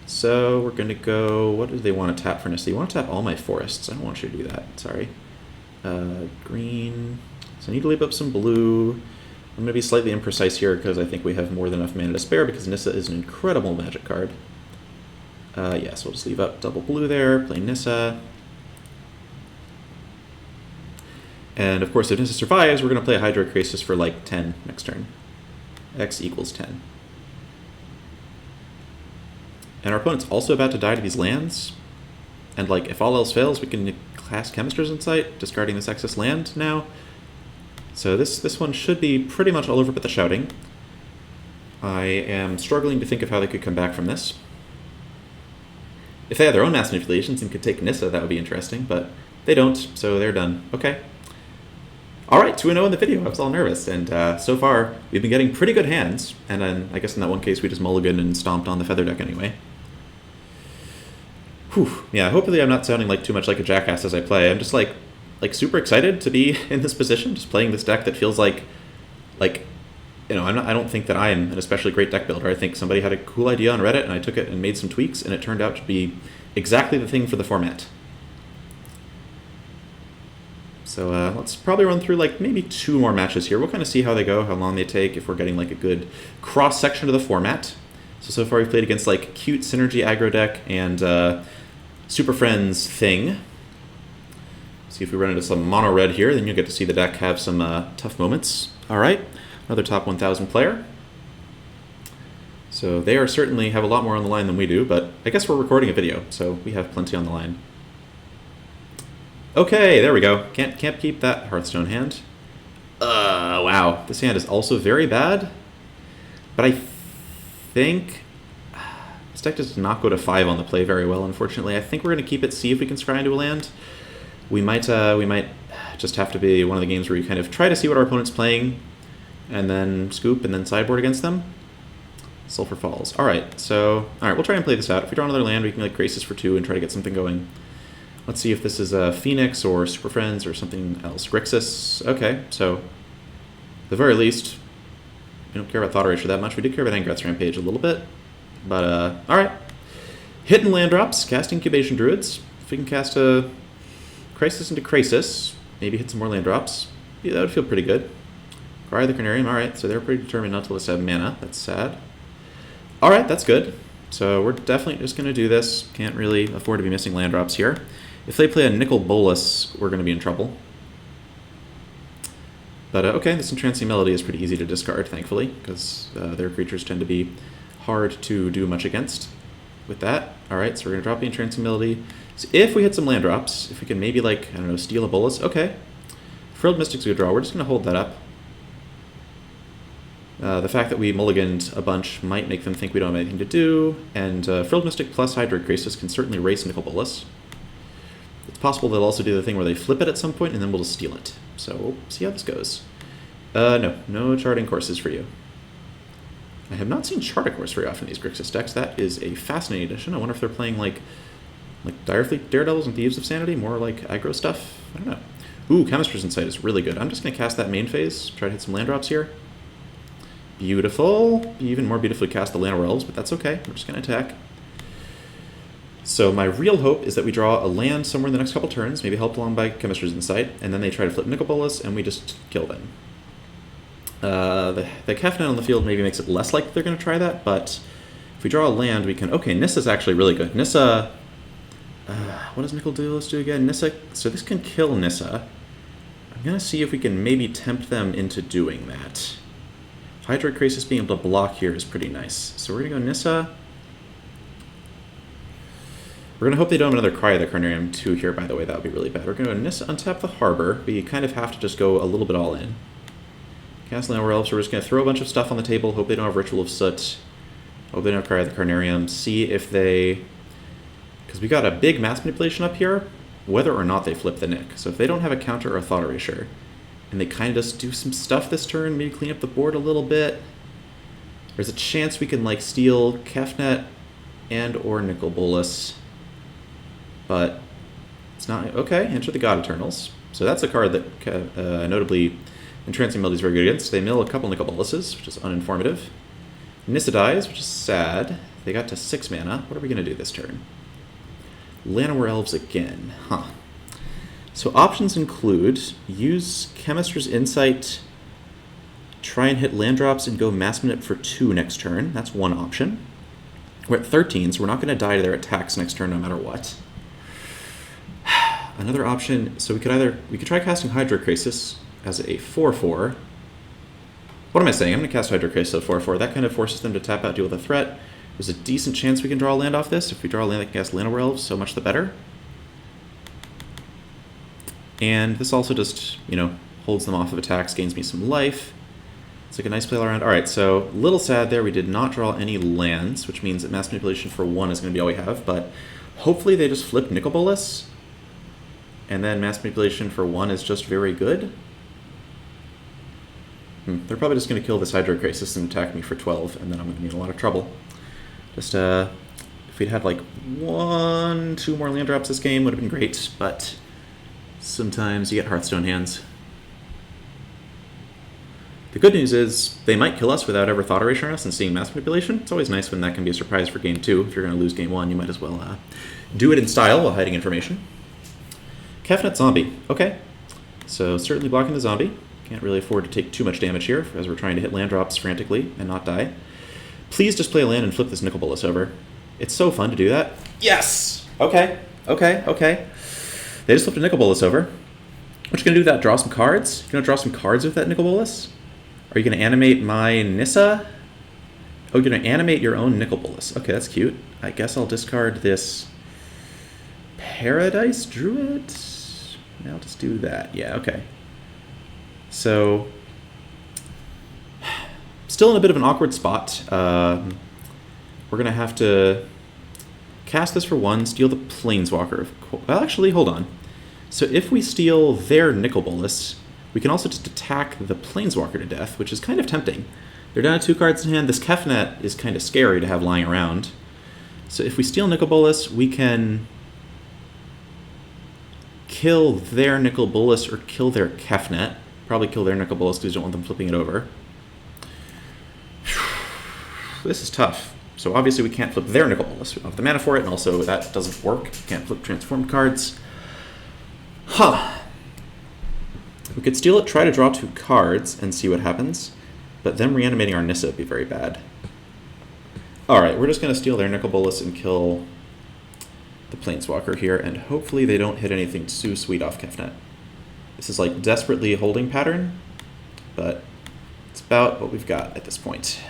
So we're going to go, what do they want to tap for Nissa? They want to tap all my forests. I don't want you to do that, sorry. Green, so I need to leave up some blue. I'm going to be slightly imprecise here because I think we have more than enough mana to spare because Nissa is an incredible Magic card. Yes, we'll just leave up double blue there, play Nissa. And of course, if Nissa survives, we're going to play a Hydrocrisis for like 10 next turn. X equals 10. And our opponent's also about to die to these lands. And like, if all else fails, we can cast Chemist's Insight, discarding this excess land now. So this one should be pretty much all over but the shouting. I am struggling to think of how they could come back from this. If they had their own mass manipulations and could take Nissa, that would be interesting, but they don't, so they're done. Okay. Alright, 2-0 in the video. I was all nervous, and so far, we've been getting pretty good hands, and then I guess in that one case we just mulliganed and stomped on the feather deck anyway. Whew. Yeah, hopefully I'm not sounding like too much like a jackass as I play. I'm just like super excited to be in this position, just playing this deck that feels like you know, I don't think that I am an especially great deck builder. I think somebody had a cool idea on Reddit, and I took it and made some tweaks, and it turned out to be exactly the thing for the format. So let's probably run through like maybe 2 more matches here. We'll kind of see how they go, how long they take, if we're getting like a good cross-section of the format. So far we've played against like cute Synergy aggro deck and Super Friends thing. See if we run into some mono red here, then you'll get to see the deck have some tough moments. All right. Another top 1,000 player. So they are certainly have a lot more on the line than we do, but I guess we're recording a video, so we have plenty on the line. Okay, there we go. Can't keep that Hearthstone hand. Wow. This hand is also very bad, but I think this deck does not go to 5 on the play very well, unfortunately. I think we're going to keep it, see if we can scry into a land. We might just have to be one of the games where you kind of try to see what our opponent's playing, and then scoop, and then sideboard against them. Sulfur Falls. Alright, we'll try and play this out. If we draw another land, we can like Graces for 2 and try to get something going. Let's see if this is a Phoenix or Super Friends or something else. Grixis. Okay, so at the very least, we don't care about Thought Erasure that much. We did care about Angrath's Rampage a little bit. But, alright. Hidden land drops, cast Incubation Druids. If we can cast a Crisis into Crisis, maybe hit some more land drops, yeah, that would feel pretty good. Cry the Carnarium, alright, so they're pretty determined not to let us have mana. That's sad. Alright, that's good. So we're definitely just going to do this. Can't really afford to be missing land drops here. If they play a Nicol Bolas, we're going to be in trouble. But okay, this Entrancing Melody is pretty easy to discard, thankfully, because their creatures tend to be hard to do much against with that. Alright, so we're going to drop the Entrancing Melody. So if we hit some land drops, if we can maybe, like, I don't know, steal a Bolas, okay. Frilled Mystic's a good draw. We're just going to hold that up. The fact that we mulliganed a bunch might make them think we don't have anything to do, and Frilled Mystic plus Hydrocrisis can certainly race Nicol Bolas. It's possible they'll also do the thing where they flip it at some point, and then we'll just steal it. So we'll see how this goes. No charting courses for you. I have not seen Chart a Course very often in these Grixis decks. That is a fascinating addition. I wonder if they're playing like Direfleet Daredevils and Thieves of Sanity, more like aggro stuff. I don't know. Ooh, Chemist's Insight is really good. I'm just going to cast that main phase, try to hit some land drops here. Beautiful. Even more beautifully cast the Llanowar Elves, but that's okay. We're just going to attack. So my real hope is that we draw a land somewhere in the next couple turns, maybe helped along by Chemist's Insight, and then they try to flip Nicol Bolas, and we just kill them. The Kefnet on the field maybe makes it less likely they're going to try that, but if we draw a land, we can... Okay, Nissa's actually really good. Nissa... what does Nicol Bolas do again? Nissa... So this can kill Nissa. I'm going to see if we can maybe tempt them into doing that. Hydrocrisis being able to block here is pretty nice. So we're going to go Nissa. We're going to hope they don't have another Cry of the Carnarium 2 here, by the way. That would be really bad. We're going to go Nissa, untap the Harbor, but you kind of have to just go a little bit all in. Cast Llanowar Elves, so we're just going to throw a bunch of stuff on the table, hope they don't have Ritual of Soot, hope they don't have Cry of the Carnarium, see if they... Because we got a big mass manipulation up here, whether or not they flip the Nick. So if they don't have a counter or a Thought Erasure, and they kind of just do some stuff this turn, maybe clean up the board a little bit, there's a chance we can like steal Kefnet and or Nicol Bolas. But it's not... Okay, enter the God Eternals. So that's a card that notably Entrancing Melody is very good against. They mill a couple Nicol Bolases, which is uninformative. Nissa dies, which is sad. They got to 6 mana. What are we going to do this turn? Llanowar Elves again. Huh. So options include use Chemister's Insight, try and hit land drops, and go Mass Manip for 2 next turn. That's one option. We're at 13, so we're not going to die to their attacks next turn no matter what. Another option, so we could try casting Hydrocrisis as a 4/4. What am I saying? I'm going to cast Hydrocrisis at 4/4. That kind of forces them to tap out, deal with a threat. There's a decent chance we can draw a land off this. If we draw a land that can cast Llanowar Elves, so much the better. And this also just, you know, holds them off of attacks, gains me some life. It's like a nice play all around. Alright, so a little sad there. We did not draw any lands, which means that Mass Manipulation for 1 is going to be all we have. But hopefully they just flip Nicol Bolas, and then Mass Manipulation for 1 is just very good. They're probably just going to kill this Hydrocrisis and attack me for 12, and then I'm going to be in a lot of trouble. Just, if we'd had like 1, 2 more land drops this game would have been great, but sometimes you get Hearthstone hands. The good news is they might kill us without ever thought erasing us and seeing Mass Manipulation. It's always nice when that can be a surprise for game 2. If you're going to lose game 1, you might as well do it in style while hiding information. Kefnet Zombie. Okay. So certainly blocking the zombie. Can't really afford to take too much damage here as we're trying to hit land drops frantically and not die. Please just play a land and flip this Nicol Bolas over. It's so fun to do that. Yes! Okay. Okay. Okay. They just flipped a Nicol Bolas over. What you going to do with that? Draw some cards? You're going to draw some cards with that Nicol Bolas? Are you going to animate my Nissa? Oh, you're going to animate your own Nicol Bolas. Okay, that's cute. I guess I'll discard this Paradise Druid. I'll just do that. Yeah, okay. So, still in a bit of an awkward spot. We're going to have to cast this for 1, steal the Planeswalker. Well, actually, hold on. So if we steal their Nicol Bolas, we can also just attack the Planeswalker to death, which is kind of tempting. They're down to 2 cards in hand. This Kefnet is kind of scary to have lying around. So if we steal Nicol Bolas, we can kill their Nicol Bolas or kill their Kefnet. Probably kill their Nicol Bolas because we don't want them flipping it over. This is tough. So obviously we can't flip their Nicol Bolas. We don't have the mana for it, and also that doesn't work. Can't flip transformed cards. Huh. We could steal it, try to draw 2 cards, and see what happens. But them reanimating our Nissa would be very bad. Alright, we're just going to steal their Nicol Bolas and kill the Planeswalker here, and hopefully they don't hit anything too sweet off Kefnet. This is like desperately holding pattern, but it's about what we've got at this point.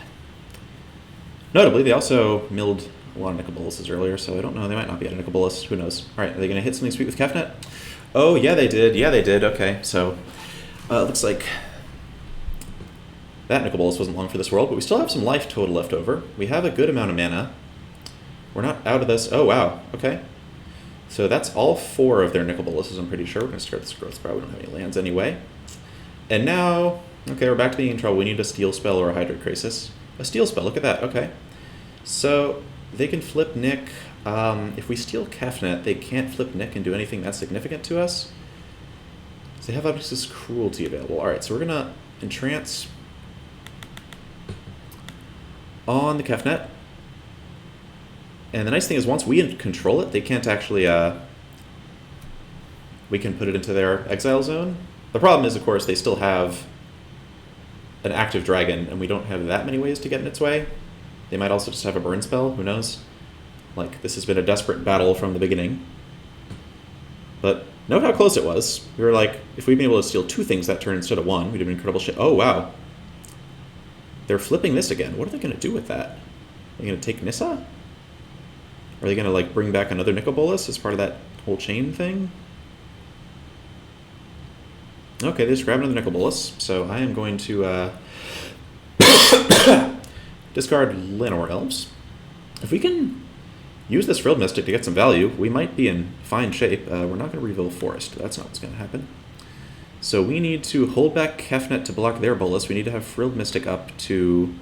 Notably, they also milled a lot of Nicol Bolases earlier, so I don't know, they might not be at a Nicol Bolas, who knows. Alright, are they going to hit something sweet with Kefnet? Oh, yeah they did, okay, so looks like that Nicol Bolas wasn't long for this world, but we still have some life total left over. We have a good amount of mana. We're not out of this. Oh, wow. Okay. So that's all 4 of their Nicol Bolases, I'm pretty sure. We're going to start this growth spell. We don't have any lands anyway. And now, okay, we're back to being in trouble. We need a Steel Spell or a Hydrocrisis. A Steel Spell, look at that. Okay. So they can flip Nick. If we steal Kefnet, they can't flip Nick and do anything that's significant to us. So they have Obvious Cruelty available. Alright, so we're going to Entrance on the Kefnet. And the nice thing is once we control it, they can't actually, we can put it into their exile zone. The problem is, of course, they still have an active dragon, and we don't have that many ways to get in its way. They might also just have a burn spell, who knows? Like, this has been a desperate battle from the beginning. But note how close it was. We were like, if we'd been able to steal 2 things that turn instead of 1, we'd have been incredible shit. Oh, wow. They're flipping this again. What are they going to do with that? Are they going to take Nissa? Are they going to, like, bring back another Nicol Bolas as part of that whole chain thing? Okay, they just grabbed another Nicol Bolas, so I am going to discard Llanowar Elves. If we can use this Frilled Mystic to get some value, we might be in fine shape. We're not going to reveal Forest. That's not what's going to happen. So we need to hold back Kefnet to block their Bolas. We need to have Frilled Mystic up to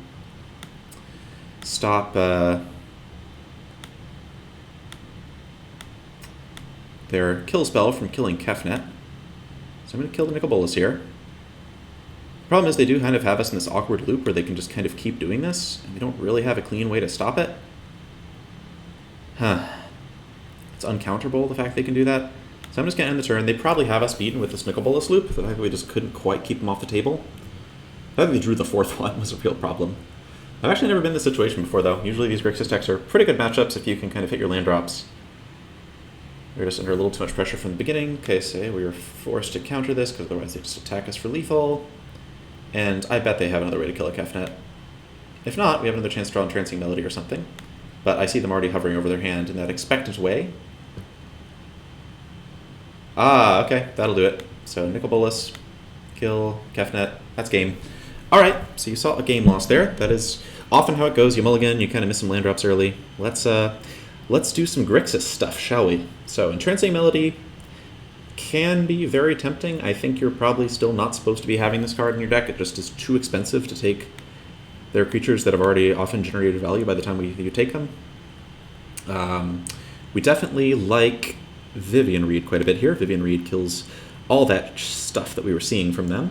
stop their kill spell from killing Kefnet. So I'm going to kill the Nicol Bolas here. The problem is they do kind of have us in this awkward loop where they can just kind of keep doing this, and they don't really have a clean way to stop it. Huh. It's uncounterable, the fact they can do that. So I'm just going to end the turn. They probably have us beaten with this Nicol Bolas loop. The fact that we just couldn't quite keep them off the table. The fact that they drew the fourth one was a real problem. I've actually never been in this situation before, though. Usually these Grixis decks are pretty good matchups if you can kind of hit your land drops. We're just under a little too much pressure from the beginning. Okay, say we were forced to counter this because otherwise they just attack us for lethal. And I bet they have another way to kill a Kefnet. If not, we have another chance to draw an Entrancing Melody or something. But I see them already hovering over their hand in that expectant way. Ah, okay, that'll do it. So Nicol Bolas, kill Kefnet, that's game. Alright, so you saw a game loss there. That is often how it goes. You mulligan, you kind of miss some land drops early. Let's do some Grixis stuff, shall we? So Entrancing Melody can be very tempting. I think you're probably still not supposed to be having this card in your deck. It just is too expensive to take their creatures that have already often generated value by the time you take them. We definitely like Vivian Reed quite a bit here. Vivian Reed kills all that stuff that we were seeing from them.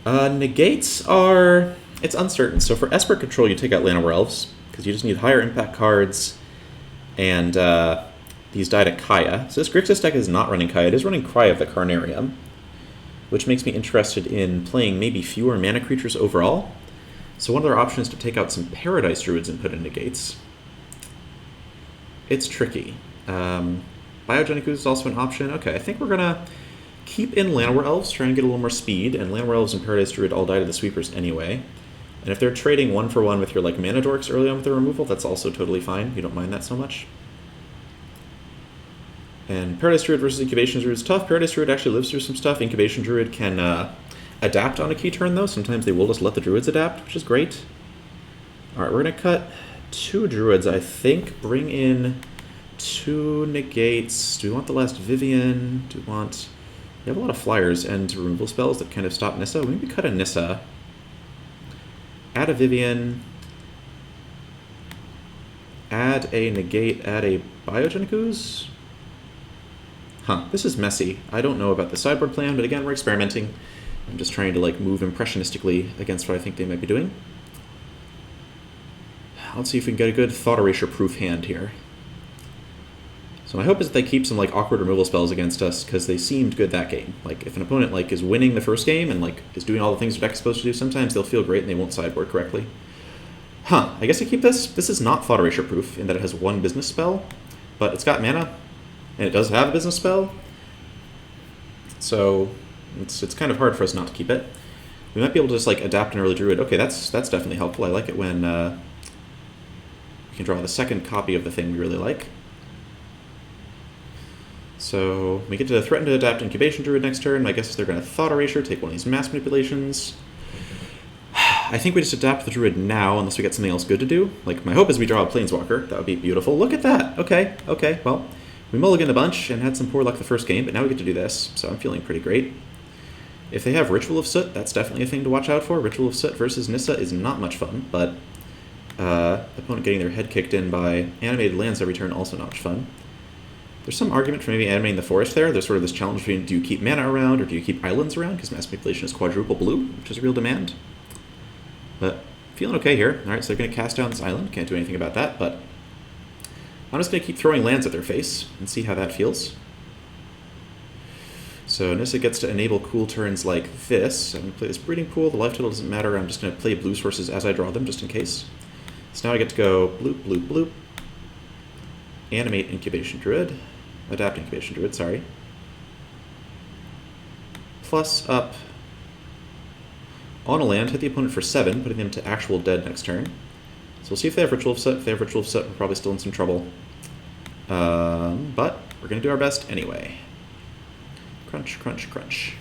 Negates are... it's uncertain. So for Esper Control, you take out Llanowar Elves, because you just need higher impact cards, and these die to Kaya. So this Grixis deck is not running Kaya. It is running Cry of the Carnarium, which makes me interested in playing maybe fewer mana creatures overall. So one of their options is to take out some Paradise Druids and put in Negates. It's tricky. Biogenic Ooze is also an option. Okay, I think we're going to keep in Llanowar Elves, try and get a little more speed, and Llanowar Elves and Paradise Druid all die to the Sweepers anyway. And if they're trading 1-for-1 with your like Mana Dorks early on with their removal, that's also totally fine. You don't mind that so much. And Paradise Druid versus Incubation Druid is tough. Paradise Druid actually lives through some stuff. Incubation Druid can adapt on a key turn, though. Sometimes they will just let the Druids adapt, which is great. Alright, we're going to cut 2 Druids, I think. Bring in 2 Negates. Do we want the last Vivian? Do we want... we have a lot of flyers and removal spells that kind of stop Nissa. Maybe cut a Nissa. Add a Vivian. Add a Negate. Add a Biogenic Ooze. Huh, this is messy. I don't know about the sideboard plan, but again, we're experimenting. I'm just trying to like move impressionistically against what I think they might be doing. Let's see if we can get a good Thought Erasure proof hand here. So my hope is that they keep some like awkward removal spells against us, because they seemed good that game. Like if an opponent like is winning the first game and like is doing all the things their deck is supposed to do, sometimes they'll feel great and they won't sideboard correctly. Huh, I guess I keep this. This is not Thought Erasure proof in that it has 1 business spell, but it's got mana, and it does have a business spell. So it's kind of hard for us not to keep it. We might be able to just like adapt an early Druid. Okay, that's definitely helpful. I like it when we can draw the second copy of the thing we really like. So we get to threaten to adapt Incubation Druid next turn. I guess they're going to Thought Erasure, take one of these Mass Manipulations. I think we just adapt the Druid now, unless we get something else good to do. Like, my hope is we draw a Planeswalker. That would be beautiful. Look at that! Okay, well, we mulliganed a bunch and had some poor luck the first game, but now we get to do this, so I'm feeling pretty great. If they have Ritual of Soot, that's definitely a thing to watch out for. Ritual of Soot versus Nissa is not much fun, but the opponent getting their head kicked in by animated lands every turn, also not much fun. There's some argument for maybe animating the forest there. There's sort of this challenge between do you keep mana around or do you keep islands around, because Mass Manipulation is quadruple blue, which is a real demand. But feeling okay here. Alright, so they're going to cast down this island. Can't do anything about that, but I'm just going to keep throwing lands at their face and see how that feels. So Nissa gets to enable cool turns like this. I'm going to play this Breeding Pool. The life total doesn't matter. I'm just going to play blue sources as I draw them, just in case. So now I get to go bloop, bloop, bloop. Animate Incubation Druid. Adapt Incubation Druid, sorry. Plus up on a land, hit the opponent for 7, putting them to actual dead next turn. So we'll see if they have Ritual of Soot. If they have Ritual of Soot, we're probably still in some trouble. But we're going to do our best anyway. Crunch, crunch, crunch.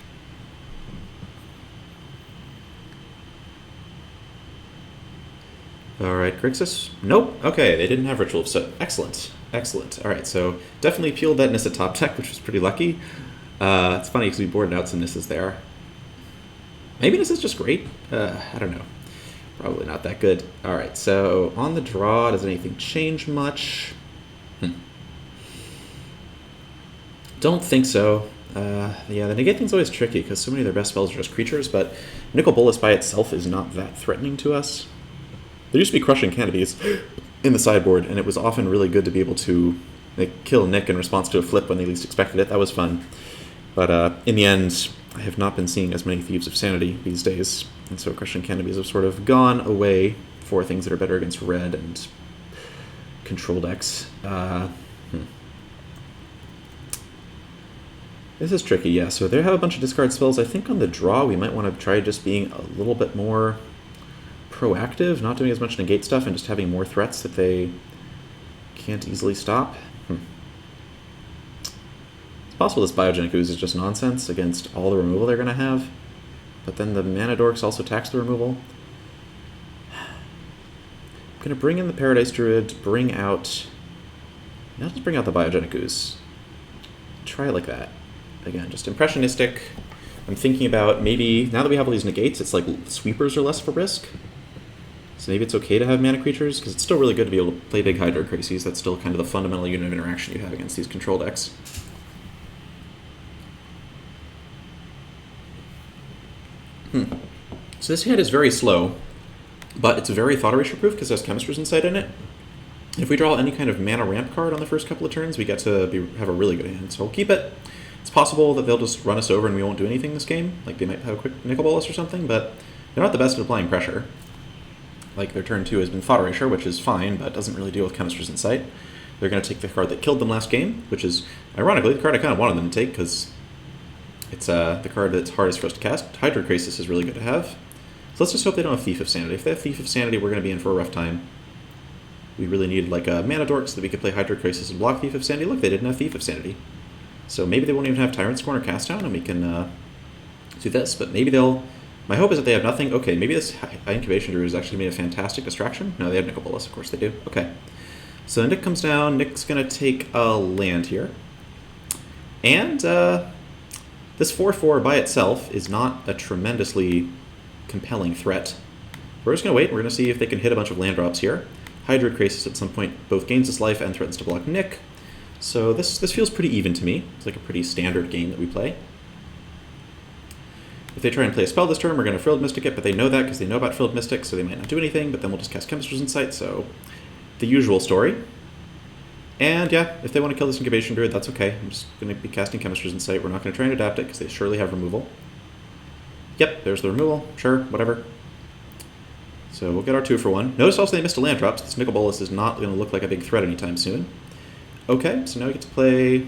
Alright, Grixis? Nope. Okay, they didn't have Ritual of Soot. Excellent. Excellent. Alright, so definitely peeled that Nissa top deck, which was pretty lucky. It's funny because we boarded out some Nissas there. Maybe Nissa's just great. I don't know. Probably not that good. Alright, so on the draw, does anything change much? Don't think so. Yeah, the negate thing's always tricky because so many of their best spells are just creatures, but Nicol Bolas by itself is not that threatening to us. There used to be Crushing Canopies in the sideboard, and it was often really good to be able to kill Nick in response to a flip when they least expected it. That was fun. But in the end, I have not been seeing as many Thieves of Sanity these days, and so Crushing Canopies have sort of gone away for things that are better against red and control decks. This is tricky, yeah. So they have a bunch of discard spells. I think on the draw we might want to try just being a little bit more proactive, not doing as much negate stuff and just having more threats that they can't easily stop. It's possible this Biogenic Ooze is just nonsense against all the removal they're going to have, but then the Mana Dorks also tax the removal. I'm going to bring in the Paradise Druid, bring out... Now just bring out the Biogenic Ooze. Try it like that. Again, just impressionistic. I'm thinking about maybe, now that we have all these negates, it's like sweepers are less of a risk. So maybe it's okay to have mana creatures, because it's still really good to be able to play big Hydro Crises. That's still kind of the fundamental unit of interaction you have against these control decks. So this hand is very slow, but it's very Thought Erasure proof because it has Chemist's Insight in it. If we draw any kind of mana ramp card on the first couple of turns, we get to have a really good hand. So we'll keep it. It's possible that they'll just run us over and we won't do anything this game. Like, they might have a quick Nicol Bolas or something, but they're not the best at applying pressure. Like, their turn 2 has been Thought Erasure, which is fine, but doesn't really deal with Chemist's Insight. They're going to take the card that killed them last game, which is, ironically, the card I kind of wanted them to take, because it's the card that's hardest for us to cast. Hydrocrisis is really good to have. So let's just hope they don't have Thief of Sanity. If they have Thief of Sanity, we're going to be in for a rough time. We really need like a Mana Dork so that we could play Hydrocrisis and block Thief of Sanity. Look, they didn't have Thief of Sanity. So maybe they won't even have Tyrant's Scorn or Cast Down, and we can do this. But maybe they'll... My hope is that they have nothing. Okay, maybe this Incubation Druid has actually made a fantastic distraction. No, they have Nicol Bolas, of course they do. Okay. So Nick comes down. Nick's going to take a land here. And this 4/4 by itself is not a tremendously compelling threat. We're just going to wait. We're going to see if they can hit a bunch of land drops here. Hydrocrisis at some point both gains its life and threatens to block Nick. So this feels pretty even to me. It's like a pretty standard game that we play. If they try and play a spell this turn, we're going to Frilled Mystic it, but they know that because they know about Frilled Mystic, so they might not do anything, but then we'll just cast Chemist's Insight, so the usual story. And yeah, if they want to kill this Incubation Druid, that's okay. I'm just going to be casting Chemist's Insight. We're not going to try and adapt it because they surely have removal. Yep, there's the removal. Sure, whatever. So we'll get our 2-for-1. Notice also they missed a land drop, so this Nicol Bolas is not going to look like a big threat anytime soon. Okay, so now we get to play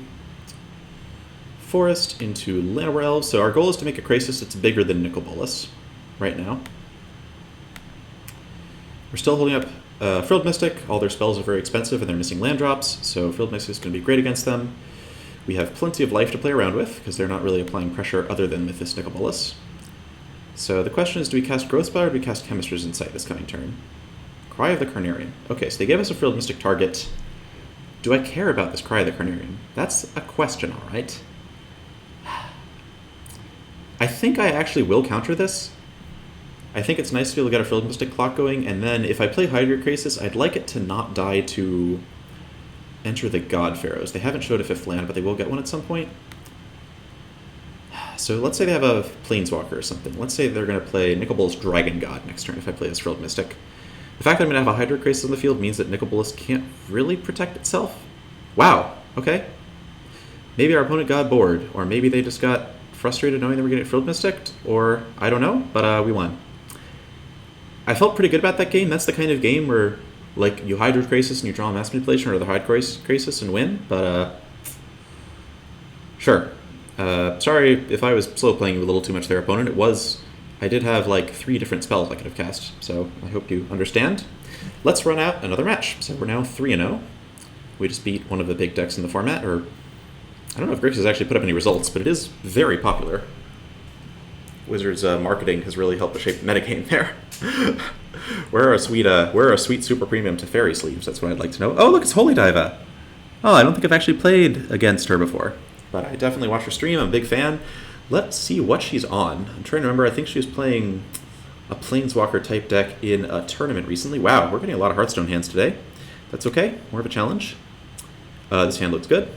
Forest into Llanowar Elves. So our goal is to make a Krasis that's bigger than Nicol Bolas right now. We're still holding up Frilled Mystic. All their spells are very expensive and they're missing land drops, so Frilled Mystic is going to be great against them. We have plenty of life to play around with because they're not really applying pressure other than with this Nicol Bolas. So the question is, do we cast Growth Spell or do we cast Chemist's Insight this coming turn? Cry of the Carnarian. Okay, so they gave us a Frilled Mystic target. Do I care about this Cry of the Carnarian? That's a question, all right. I think I actually will counter this. I think it's nice to be able to get a Frilled Mystic clock going, and then if I play Hydrocrisis, I'd like it to not die to Enter the God Pharaohs. They haven't showed a 5th land, but they will get one at some point. So let's say they have a Planeswalker or something. Let's say they're going to play Nicol Bolas Dragon God next turn if I play this Frilled Mystic. The fact that I'm going to have a Hydrocrisis on the field means that Nicol Bolas can't really protect itself. Wow, okay. Maybe our opponent got bored, or maybe they just got frustrated knowing they were getting Frilled Mystic, or I don't know, but we won. I felt pretty good about that game. That's the kind of game where like you Hydrocrisis and you draw a Mass Manipulation or the Hydrocrisis and win, but sure. Sorry if I was slow playing you a little too much their opponent. I did have like 3 different spells I could have cast, so I hope you understand. Let's run out another match. So we're now 3-0. We just beat one of the big decks in the format, or I don't know if Grix has actually put up any results, but it is very popular. Wizards marketing has really helped to shape the metagame there. We're a sweet super premium to Fairy Sleeves. That's what I'd like to know. Oh, look, it's Holy Diva. Oh, I don't think I've actually played against her before, but I definitely watch her stream. I'm a big fan. Let's see what she's on. I'm trying to remember. I think she was playing a Planeswalker type deck in a tournament recently. Wow, we're getting a lot of Hearthstone hands today. That's okay. More of a challenge. This hand looks good.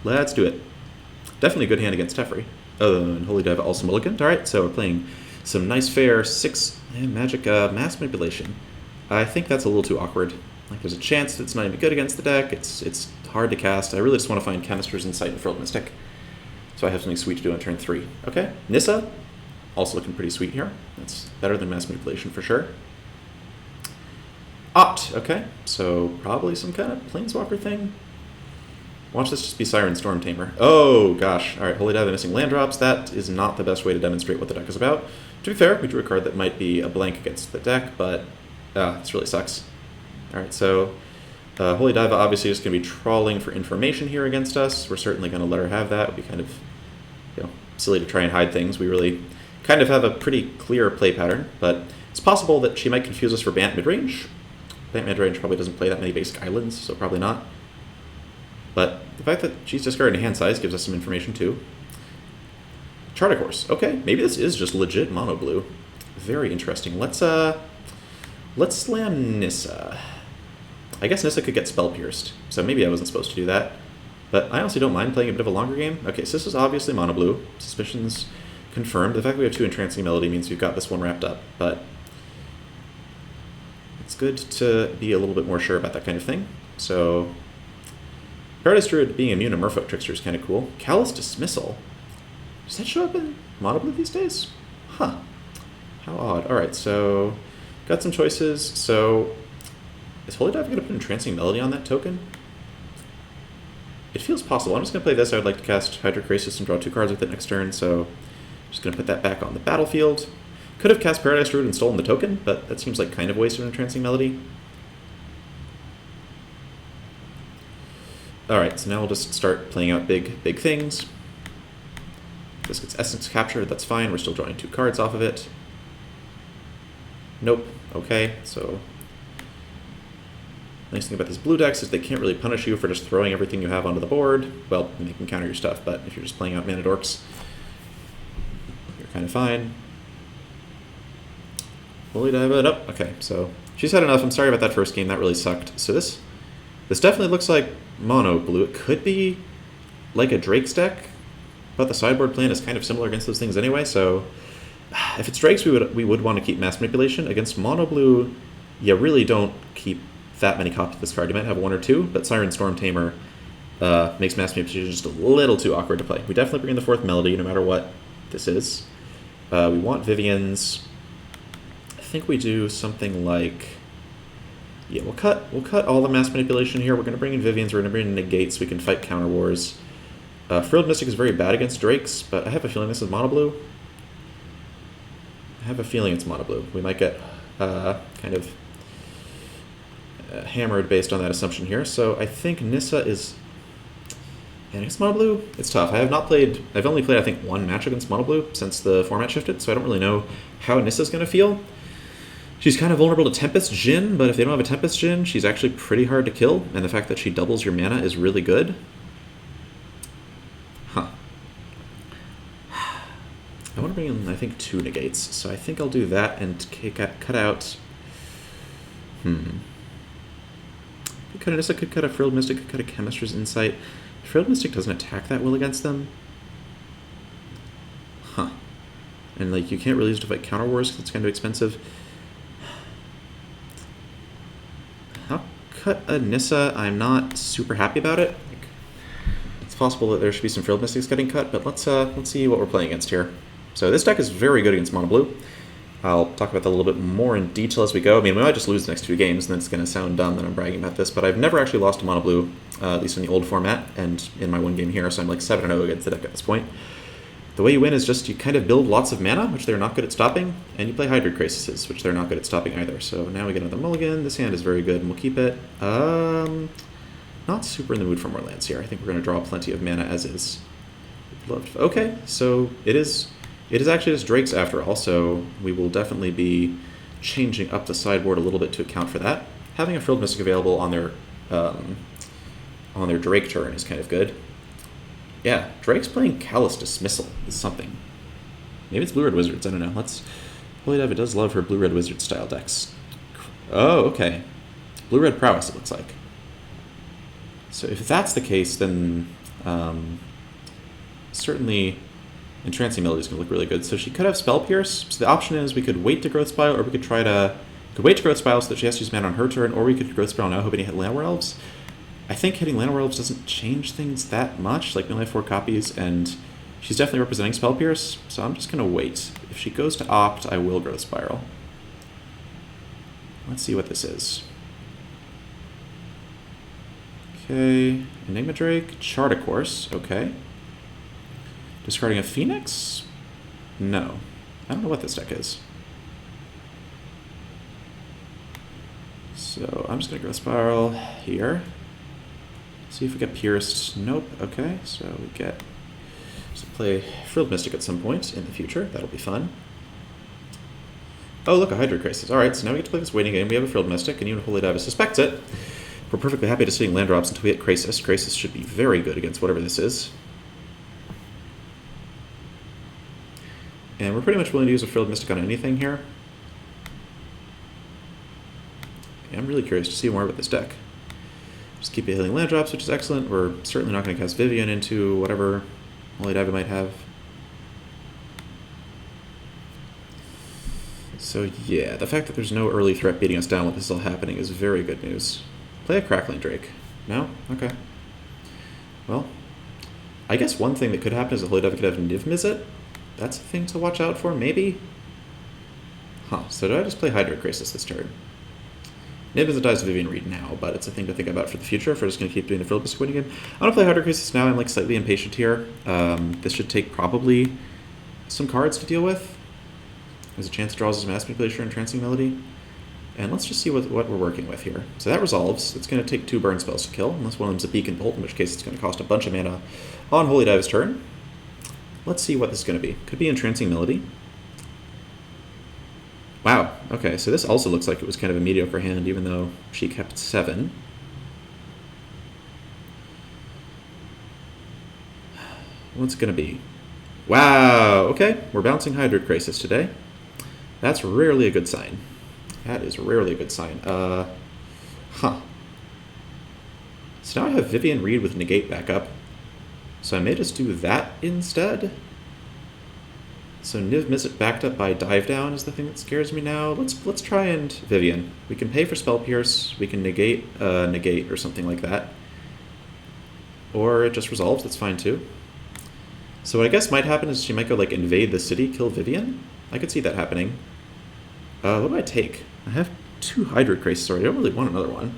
Let's do it. definitely a good hand against Teferi. Oh, and Holy Dive also mulliganed. Alright, so we're playing some nice fair 6 magic mass manipulation. I think that's a little too awkward. Like, there's a chance that it's not even good against the deck. It's hard to cast. I really just want to find Chemister's Insight and Frilled Mystic. So I have something sweet to do on turn 3. Okay, Nissa, also looking pretty sweet here. That's better than mass manipulation for sure. Opt, okay. So probably some kind of Planeswalker thing. Watch this just be Siren Storm Tamer. Oh, gosh. All right, Holy Dive and missing land drops. That is not the best way to demonstrate what the deck is about. To be fair, we drew a card that might be a blank against the deck, but this really sucks. All right, so Holy Dive obviously is going to be trawling for information here against us. We're certainly going to let her have that. It would be kind of silly to try and hide things. We really kind of have a pretty clear play pattern, but it's possible that she might confuse us for Bant midrange. Bant midrange probably doesn't play that many basic islands, so probably not. But the fact that she's discarding hand size gives us some information too. Charter Course. Okay, maybe this is just legit mono blue. Very interesting. Let's slam Nissa. I guess Nissa could get spell pierced, so maybe I wasn't supposed to do that. But I honestly don't mind playing a bit of a longer game. Okay, so this is obviously mono blue. Suspicions confirmed. The fact that we have 2 Entrancing Melody means we've got this one wrapped up, but it's good to be a little bit more sure about that kind of thing. So Paradise Druid being immune to Merfolk Trickster is kind of cool. Callous Dismissal. Does that show up in mono blue these days? Huh. How odd. Alright, so got some choices. So is Holy Dive going to put Entrancing Melody on that token? It feels possible. I'm just going to play this. I would like to cast Hydrocrisis and draw 2 cards with it next turn, so I'm just going to put that back on the battlefield. Could have cast Paradise Druid and stolen the token, but that seems like kind of wasted Entrancing Melody. Alright, so now we'll just start playing out big things. This gets Essence captured, that's fine. We're still drawing 2 cards off of it. Nope. Okay, so nice thing about these blue decks is they can't really punish you for just throwing everything you have onto the board. Well, they can counter your stuff, but if you're just playing out Mana Dorks, you're kind of fine. Holy Dive it up. Okay, so she's had enough. I'm sorry about that first game. That really sucked. So this definitely looks like mono blue. It could be like a Drake's deck, but the sideboard plan is kind of similar against those things anyway, so if it's Drake's, we would want to keep Mass Manipulation. Against mono blue, you really don't keep that many copies of this card. You might have 1 or 2, but Siren Storm Tamer makes Mass Manipulation just a little too awkward to play. We definitely bring in the 4th Melody, no matter what this is. We want Vivian's. I think we do something like, yeah, we'll cut all the Mass Manipulation here. We're going to bring in Vivian's. We're going to bring in Negate so we can fight Counter Wars. Frilled Mystic is very bad against Drakes, but I have a feeling this is mono blue. I have a feeling it's mono blue. We might get kind of hammered based on that assumption here. So I think Nissa is... And against mono blue, it's tough. I've only played, I think, 1 match against mono blue since the format shifted, so I don't really know how Nissa's going to feel. She's kind of vulnerable to Tempest Djinn, but if they don't have a Tempest Djinn, she's actually pretty hard to kill, and the fact that she doubles your mana is really good. Huh. I want to bring in, I think, 2 Negates, so I think I'll do that and cut out... Could cut a Nissa, could cut a Frilled Mystic, could cut a Chemister's Insight. Frilled Mystic doesn't attack that well against them. Huh. And, like, you can't really use it to fight Counter Wars because it's kind of expensive. I'll cut a Nissa. I'm not super happy about it. Like, it's possible that there should be some Frilled Mystics getting cut, but let's see what we're playing against here. So this deck is very good against mono blue. I'll talk about that a little bit more in detail as we go. I mean, we might just lose the next 2 games, and then it's going to sound dumb that I'm bragging about this, but I've never actually lost to mono blue, at least in the old format, and in my 1 game here, so I'm like 7-0 against the deck at this point. The way you win is just you kind of build lots of mana, which they're not good at stopping, and you play Hydroid Crises, which they're not good at stopping either. So now we get another mulligan. This hand is very good, and we'll keep it. Not super in the mood for more lands here. I think we're going to draw plenty of mana as is. Okay, so it is actually just Drake's after all, so we will definitely be changing up the sideboard a little bit to account for that. Having a Frilled Mystic available on their Drake turn is kind of good. Yeah, Drake's playing Callous Dismissal is something. Maybe it's Blue-Red Wizards, I don't know. Holy Dive does love her Blue-Red Wizard style decks. Oh, okay. Blue-Red Prowess, it looks like. So if that's the case, then... certainly Entrancing Melody is going to look really good. So she could have Spell Pierce. So the option is we could wait to Growth Spiral, or we could wait to Growth Spiral so that she has to use mana on her turn, or we could Growth Spiral now hoping to hit Llanowar Elves. I think hitting Llanowar Elves doesn't change things that much, like we only have 4 copies, and she's definitely representing Spell Pierce, so I'm just going to wait. If she goes to opt, I will Growth Spiral. Let's see what this is. Okay, Enigma Drake, Chart a Course, okay. Discarding a Phoenix? No. I don't know what this deck is. So I'm just going to Growth Spiral here. See if we get Pierced. Nope. Okay, so we get to play Frilled Mystic at some point in the future. That'll be fun. Oh, look, a Hydroid Crisis. Alright, so now we get to play this waiting game. We have a Frilled Mystic, and even Holy Diver suspects it. We're perfectly happy to sitting land drops until we hit Crisis. Crisis should be very good against whatever this is. And we're pretty much willing to use a Frilled Mystic on anything here. Yeah, I'm really curious to see more about this deck. Just keep hitting land drops, which is excellent. We're certainly not going to cast Vivian into whatever Holy Diver might have. So yeah, the fact that there's no early threat beating us down with this all happening is very good news. Play a Crackling Drake. No? Okay. Well, I guess one thing that could happen is the Holy Diver could have Niv Mizzet. That's a thing to watch out for, maybe? Huh, so did I just play Hydroid Crisis this turn? Niv Mizzet dies to Vivian Reed now, but it's a thing to think about for the future if we're just going to keep doing the Frilled Mystic winning game. I'm going to play Hydroid Crisis now. I'm like slightly impatient here. This should take probably some cards to deal with. There's a chance it draws as Mass Manipulation and Entrancing Melody. And let's just see what we're working with here. So that resolves. It's going to take 2 burn spells to kill, unless one of them's a Beacon Bolt, in which case it's going to cost a bunch of mana on Holy Diver's turn. Let's see what this is going to be. Could be Entrancing Melody. Wow, okay, so this also looks like it was kind of a mediocre hand, even though she kept 7. What's it going to be? Wow, okay, we're bouncing Hydroid Crisis today. That's rarely a good sign. That is rarely a good sign. Huh. So now I have Vivian Reed with Negate backup. So I may just do that instead. So Niv Mizzet backed up by Dive Down is the thing that scares me now. Let's try and Vivian. We can pay for Spell Pierce. We can negate or something like that. Or it just resolves. That's fine too. So what I guess might happen is she might go like invade the city, kill Vivian. I could see that happening. What do I take? I have 2 Hydroid Crisis already. I don't really want another one.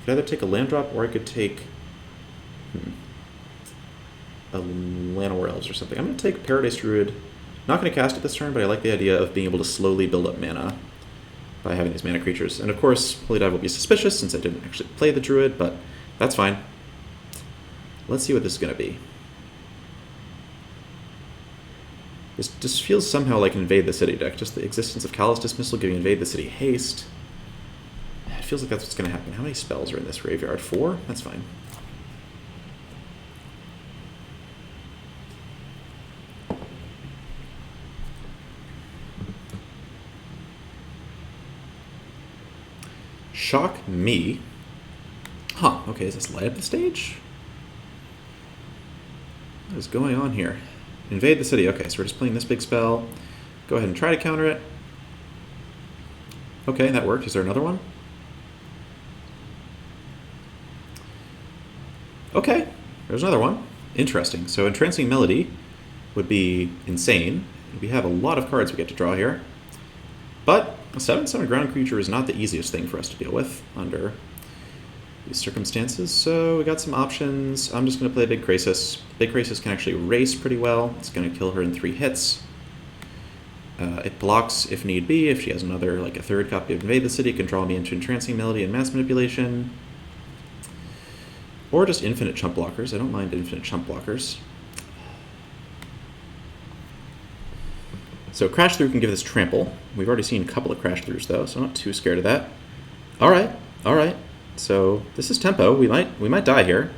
I could either take a land drop or I could take a Llanowar Elves or something. I'm going to take Paradise Druid. Not going to cast it this turn, but I like the idea of being able to slowly build up mana by having these mana creatures. And of course, Holy Dive will be suspicious since I didn't actually play the Druid, but that's fine. Let's see what this is going to be. This just feels somehow like an Invade the City deck. Just the existence of Callous Dismissal giving Invade the City haste. It feels like that's what's going to happen. How many spells are in this graveyard? 4? That's fine. Shock me. Huh, okay, is this light up the stage? What is going on here? Invade the city. Okay, so we're just playing this big spell. Go ahead and try to counter it. Okay, that worked. Is there another one? Okay, there's another one. Interesting. So Entrancing Melody would be insane. We have a lot of cards we get to draw here. But a 7/7 ground creature is not the easiest thing for us to deal with under these circumstances. So we got some options. I'm just going to play Big Crisis. Big Crisis can actually race pretty well. It's going to kill her in 3 hits. It blocks if need be. If she has another, like a 3rd copy of Invade the City, it can draw me into Entrancing Melody and Mass Manipulation. Or just infinite chump blockers. I don't mind infinite chump blockers. So Crash Through can give this Trample. We've already seen a couple of Crash Throughs though, so I'm not too scared of that. Alright. So this is tempo. We might die here.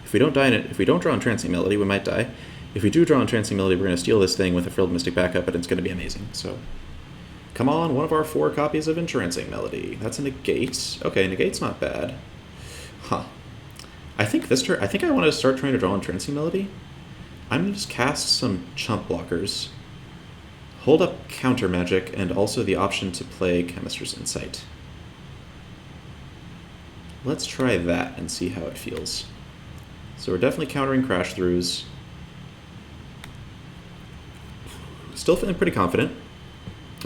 If we don't die in it, if we don't draw Entrancing Melody, we might die. If we do draw Entrancing Melody, we're going to steal this thing with a Frilled Mystic backup, and it's going to be amazing. So come on, one of our 4 copies of Entrancing Melody. That's a negate. Okay, negate's not bad. Huh. I think this turn, I think I want to start trying to draw Entrancing Melody. I'm going to just cast some chump blockers, hold up counter magic, and also the option to play Chemist's Insight. Let's try that and see how it feels. So we're definitely countering crash throughs. Still feeling pretty confident,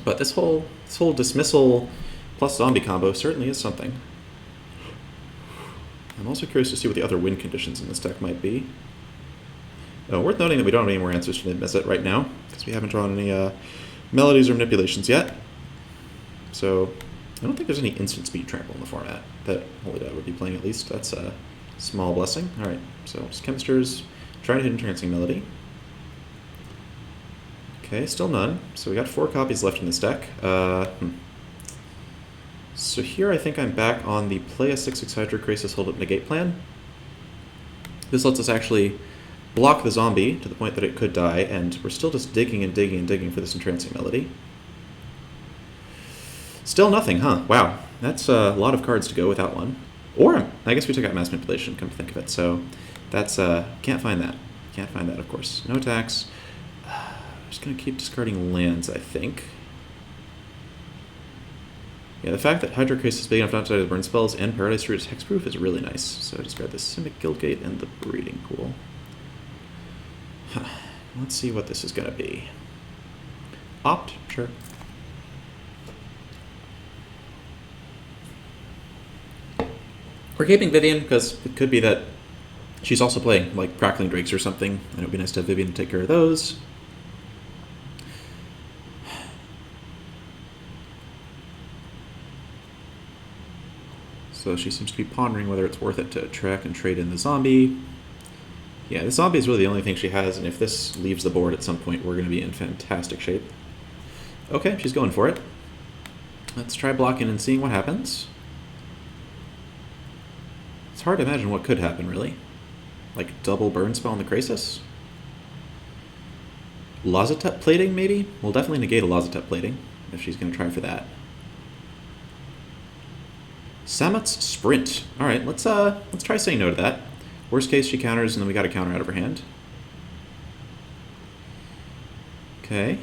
but this whole dismissal plus zombie combo certainly is something. I'm also curious to see what the other win conditions in this deck might be. Worth noting that we don't have any more answers to miss it right now, because we haven't drawn any melodies or manipulations yet. So I don't think there's any instant speed trample in the format that Holy Dad would be playing, at least. That's a small blessing. Alright, so just Chemisters trying to hit Entrancing Melody. Okay, still none. So we got 4 copies left in this deck. So here I think I'm back on the play a 6/6 Hydro Crisis Hold Up Negate plan. This lets us actually block the zombie to the point that it could die, and we're still just digging and digging and digging for this Entrancing Melody. Still nothing, huh? Wow, that's a lot of cards to go without one. Or, I guess we took out Mass Manipulation, come to think of it, so that's, can't find that. Can't find that, of course. No attacks. Just gonna keep discarding lands, I think. Yeah, the fact that Hydro Crisis is big enough not to die to the burn spells and Paradise Root is hexproof is really nice. So discard the Simic Guildgate and the Breeding Pool. Let's see what this is gonna be. Opt, sure. We're keeping Vivian because it could be that she's also playing like Crackling Drakes or something, and it would be nice to have Vivian to take care of those. So she seems to be pondering whether it's worth it to track and trade in the zombie. Yeah, the zombie is really the only thing she has, and if this leaves the board at some point, we're going to be in fantastic shape. Okay, she's going for it. Let's try blocking and seeing what happens. It's hard to imagine what could happen, really. Like double burn spell on the Crisis? Lazotep plating, maybe? We'll definitely negate a Lazotep plating, if she's going to try for that. Samet's Sprint. Alright, let's try saying no to that. Worst case, she counters, and then we got a counter out of her hand. Okay.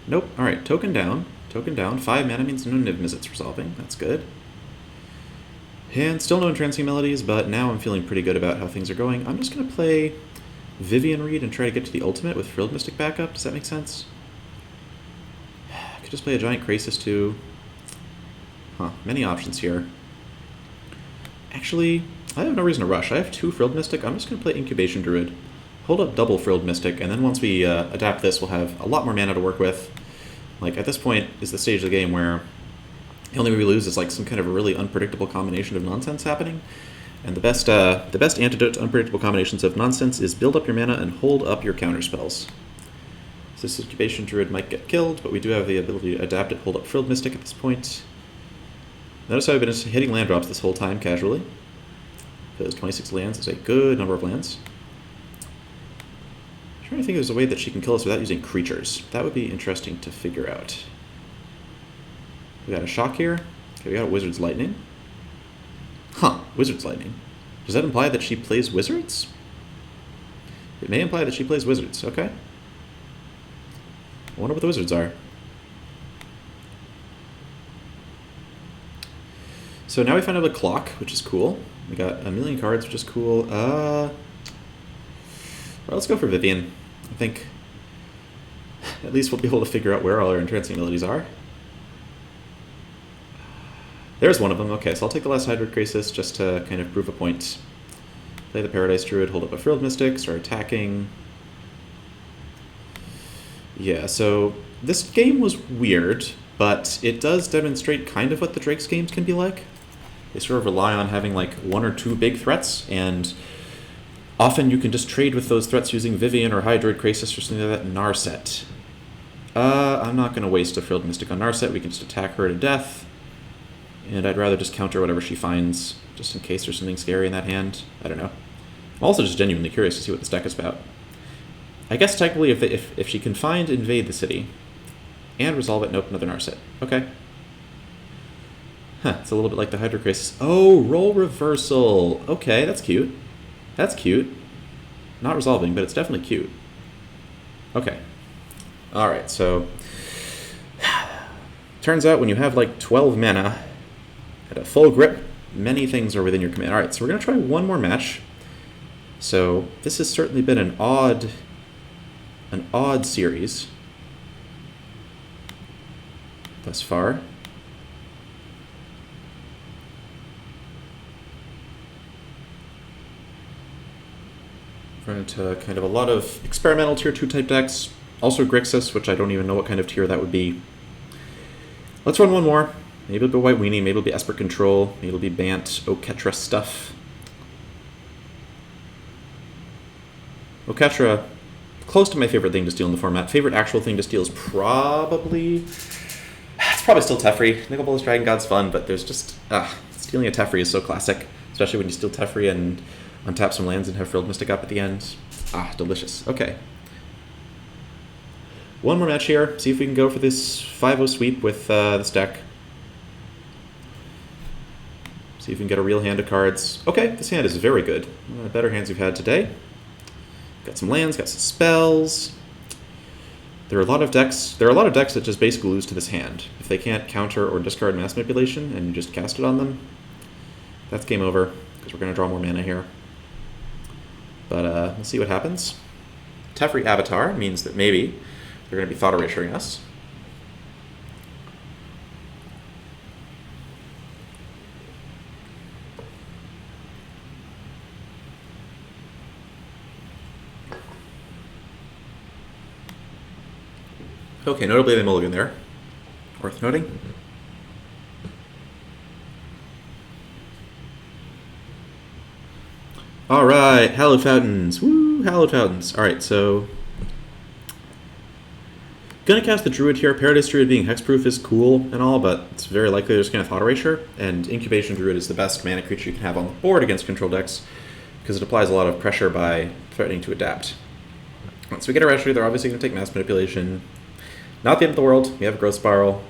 Nope. Alright, token down. Token down. 5 mana means no Niv Mizzets resolving. That's good. And still no Entrancing Melodies, but now I'm feeling pretty good about how things are going. I'm just going to play Vivian Reed and try to get to the ultimate with Frilled Mystic backup. Does that make sense? I could just play a Giant Crisis too. Huh, many options here. Actually, I have no reason to rush. I have 2 Frilled Mystic. I'm just going to play Incubation Druid, hold up double Frilled Mystic, and then once we adapt this, we'll have a lot more mana to work with. Like, at this point is the stage of the game where the only way we lose is like some kind of a really unpredictable combination of nonsense happening. And the best antidote to unpredictable combinations of nonsense is build up your mana and hold up your counter spells. So this Incubation Druid might get killed, but we do have the ability to adapt it, hold up Frilled Mystic at this point. Notice how I've been just hitting land drops this whole time casually. Because 26 lands is a good number of lands. I'm trying to think if there's a way that she can kill us without using creatures. That would be interesting to figure out. We got a Shock here. Okay, we got a Wizard's Lightning. Huh, Wizard's Lightning. Does that imply that she plays Wizards? It may imply that she plays Wizards, okay. I wonder what the Wizards are. So now we find out a clock, which is cool. We got a million cards, which is cool. Well, let's go for Vivian. I think at least we'll be able to figure out where all our Entrancing Melodies are. There's one of them. Okay, so I'll take the last Hydro Crisis just to kind of prove a point. Play the Paradise Druid, hold up a Frilled Mystic, start attacking. Yeah, so this game was weird, but it does demonstrate kind of what the Drake's games can be like. They sort of rely on having like 1 or 2 big threats, and often you can just trade with those threats using Vivian or Hydroid Crisis or something like that. Narset. I'm not going to waste a Frilled Mystic on Narset. We can just attack her to death, and I'd rather just counter whatever she finds, just in case there's something scary in that hand. I don't know. I'm also just genuinely curious to see what this deck is about. I guess technically if she can find Invade the City and resolve it, nope, another Narset. Okay. Huh, it's a little bit like the Hydro Crisis. Oh, Role Reversal. Okay, that's cute. That's cute. Not resolving, but it's definitely cute. Okay. Alright, so... Turns out when you have like 12 mana at a full grip, many things are within your command. Alright, so we're going to try one more match. So this has certainly been an odd series thus far. Run into kind of a lot of experimental tier 2 type decks. Also Grixis, which I don't even know what kind of tier that would be. Let's run one more. Maybe it'll be White Weenie, maybe it'll be Esper Control, maybe it'll be Bant, Oketra stuff. Oketra, close to my favorite thing to steal in the format. Favorite actual thing to steal is probably... It's probably still Teferi. Nickel Bolas Dragon God's fun, but there's just... stealing a Teferi is so classic. Especially when you steal Teferi and untap some lands and have Frilled Mystic up at the end. Delicious. Okay. One more match here. See if we can go for this 5-0 sweep with this deck. See if we can get a real hand of cards. Okay, this hand is very good. One of the better hands we've had today. Got some lands, got some spells. There are a lot of decks that just basically lose to this hand. If they can't counter or discard Mass Manipulation and you just cast it on them, that's game over, because we're going to draw more mana here. But we'll see what happens. Teferi Avatar means that maybe they're going to be Thought Erasuring us. Okay, notably they mulligan there. Worth noting. Alright, Hallowed Fountains. Woo, Hallowed Fountains. Alright, so... Gonna cast the Druid here. Paradise Druid being hexproof is cool and all, but it's very likely they're just gonna Thought Erasure, and Incubation Druid is the best mana creature you can have on the board against control decks, because it applies a lot of pressure by threatening to adapt. Once we get Erasure, they're obviously gonna take Mass Manipulation. Not the end of the world. We have Growth Spiral.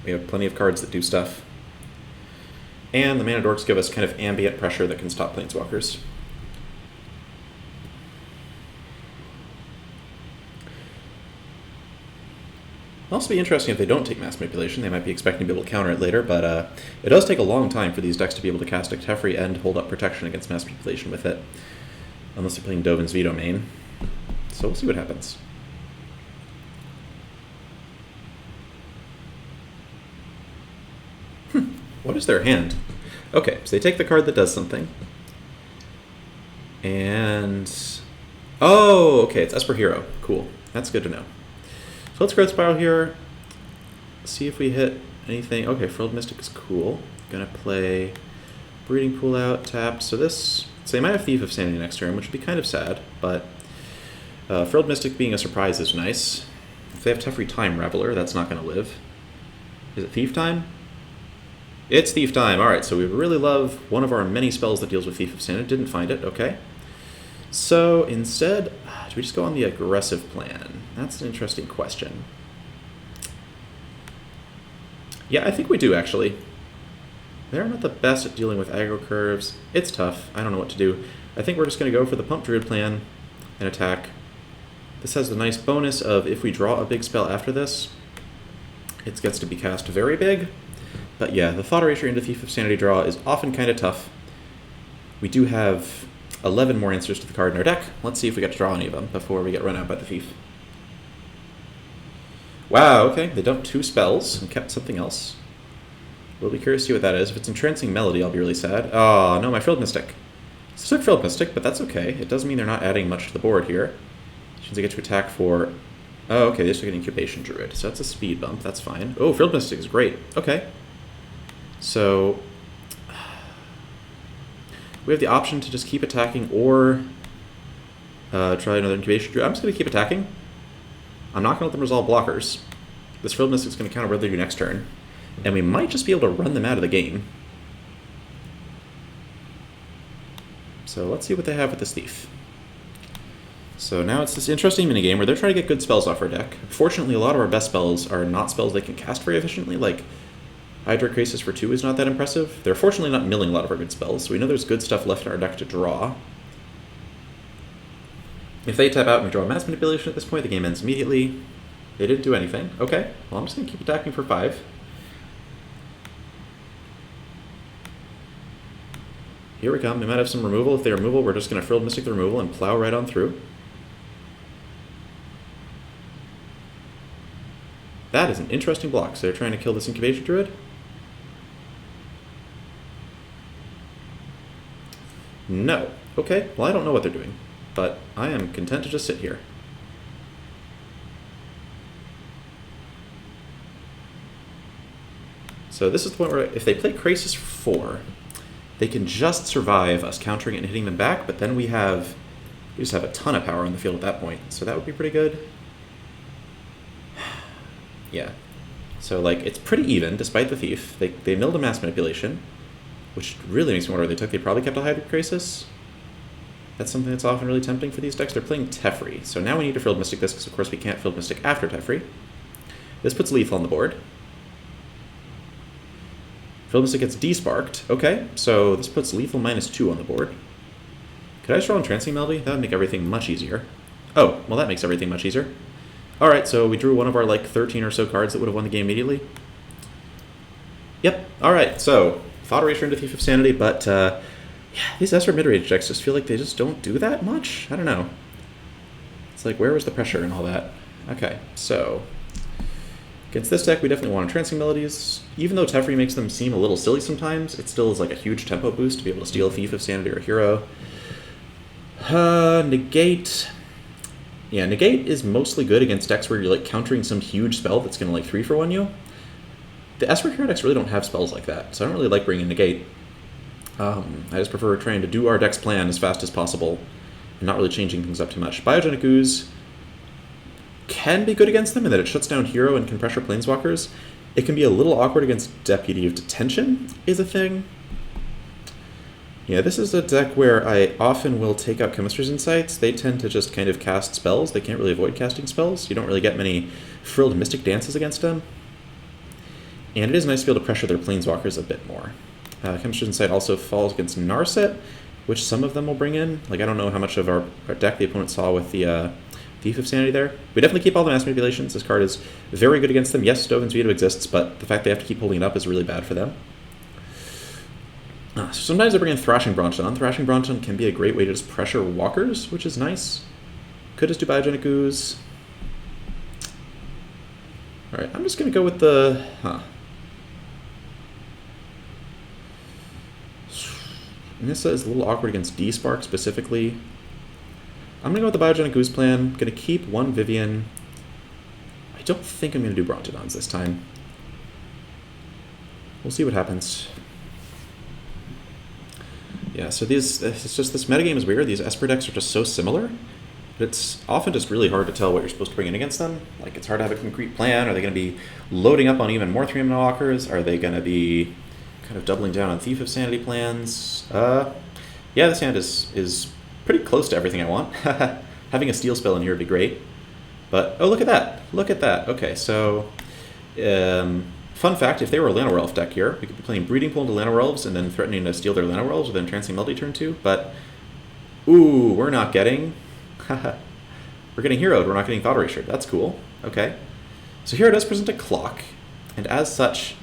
We have plenty of cards that do stuff. And the Mana Dorks give us kind of ambient pressure that can stop Planeswalkers. It'll also be interesting if they don't take Mass Manipulation. They might be expecting to be able to counter it later, but it does take a long time for these decks to be able to cast a Teferi and hold up protection against Mass Manipulation with it. Unless they're playing Dovin's Veto main. So we'll see what happens. What is their hand? Okay, so they take the card that does something. And... Oh, okay, it's Esper Hero. Cool. That's good to know. So let's Growth Spiral here. See if we hit anything. Okay, Frilled Mystic is cool. Gonna play Breeding Pool out, tapped. So this... So they might have Thief of Sanity next turn, which would be kind of sad, but... Frilled Mystic being a surprise is nice. If they have Teferi Time Raveler, that's not gonna live. Is it Thief Time? It's Thief Time. Alright, so we really love one of our many spells that deals with Thief of Sanity. Didn't find it, okay. So instead, do we just go on the aggressive plan? That's an interesting question. Yeah, I think we do, actually. They're not the best at dealing with aggro curves. It's tough. I don't know what to do. I think we're just going to go for the Pump Druid plan and attack. This has the nice bonus of if we draw a big spell after this, it gets to be cast very big. But yeah, the Thought Erasure into Thief of Sanity draw is often kind of tough. We do have 11 more answers to the card in our deck. Let's see if we get to draw any of them before we get run out by the Thief. Wow, okay, they dumped 2 spells and kept something else. We'll be curious to see what that is. If it's Entrancing Melody, I'll be really sad. Oh, no, my Frilled Mystic. So took Frilled Mystic, but that's okay. It does mean they're not adding much to the board here. Since they get to attack for... Oh, okay, they just took an Incubation Druid, so that's a speed bump. That's fine. Oh, Frilled Mystic is great. Okay. So, we have the option to just keep attacking or try another Incubation Druid. I'm just going to keep attacking. I'm not going to let them resolve blockers. This Frilled Mystic is going to counter what they do next turn. And we might just be able to run them out of the game. So let's see what they have with this Thief. So now it's this interesting minigame where they're trying to get good spells off our deck. Fortunately, a lot of our best spells are not spells they can cast very efficiently, like Hydra Crisis for 2 is not that impressive. They're fortunately not milling a lot of our good spells, so we know there's good stuff left in our deck to draw. If they tap out and we draw Mass Manipulation at this point, the game ends immediately. They didn't do anything. Okay, well, I'm just going to keep attacking for 5. Here we come. They might have some removal. If they removal, we're just going to Frilled Mystic the removal and plow right on through. That is an interesting block. So they're trying to kill this Incubation Druid. No. Okay, well, I don't know what they're doing, but I am content to just sit here. So this is the point where if they play Krasis for 4, they can just survive us countering it and hitting them back, but then we just have a ton of power on the field at that point, so that would be pretty good. Yeah. So, like, it's pretty even, despite the Thief. They milled a Mass Manipulation, which really makes me wonder what they took. They probably kept a Hybrid Krasis. That's something that's often really tempting for these decks. They're playing Teferi, so now we need to Frilled Mystic this, because of course we can't Frilled Mystic after Teferi. This puts Lethal on the board. Frilled Mystic gets desparked. Okay, so this puts Lethal -2 on the board. Could I just draw Entrancing Melody? That would make everything much easier. Oh, well, that makes everything much easier. Alright, so we drew one of our, like, 13 or so cards that would have won the game immediately. Yep, alright, so Thought Eraser into Thief of Sanity, but, yeah, these Esper mid-range decks just feel like they just don't do that much. I don't know. It's like, where was the pressure and all that? Okay, so against this deck, we definitely want Entrancing Melodies. Even though Teferi makes them seem a little silly sometimes, it still is like a huge tempo boost to be able to steal a Thief of Sanity or a Hero. Negate. Yeah, Negate is mostly good against decks where you're like countering some huge spell that's going to like 3-for-1 you. The Esper Hero decks really don't have spells like that, so I don't really like bringing Negate. I just prefer trying to do our deck's plan as fast as possible and not really changing things up too much. Biogenic Ooze can be good against them in that it shuts down Hero and can pressure Planeswalkers. It can be a little awkward against Deputy of Detention is a thing. Yeah, this is a deck where I often will take out Chemistry's Insights. They tend to just kind of cast spells. They can't really avoid casting spells. You don't really get many Frilled Mystic Dances against them. And it is nice to be able to pressure their Planeswalkers a bit more. Chemistry's Insight also falls against Narset, which some of them will bring in. Like, I don't know how much of our deck the opponent saw with the Thief of Sanity there. We definitely keep all the Mass Manipulations. This card is very good against them. Yes, Stogan's Veto exists, but the fact they have to keep holding it up is really bad for them. So sometimes I bring in Thrashing Bronchon. Thrashing Bronchon can be a great way to just pressure walkers, which is nice. Could just do Biogenic Ooze. Alright, I'm just going to go with the... Nissa is a little awkward against D-Spark specifically. I'm going to go with the Biogenic Ooze plan. Going to keep one Vivian. I don't think I'm going to do Brontodons this time. We'll see what happens. Yeah, so it's just this metagame is weird. These Esper decks are just so similar. But it's often just really hard to tell what you're supposed to bring in against them. Like, it's hard to have a concrete plan. Are they going to be loading up on even more 3-mana walkers? Are they going to be kind of doubling down on Thief of Sanity plans? Yeah, this hand is pretty close to everything I want. Having a Steel spell in here would be great. But, oh, look at that. Look at that. Okay, so... fun fact, if they were a Llanowar deck here, we could be playing Breeding Pool into Llanowar and then threatening to steal their Llanowar with Entrancing Melody turn 2, but... Ooh, we're not getting... we're getting Heroed, we're not getting Thought Erasure. That's cool. Okay. So Hero does present a clock, and as such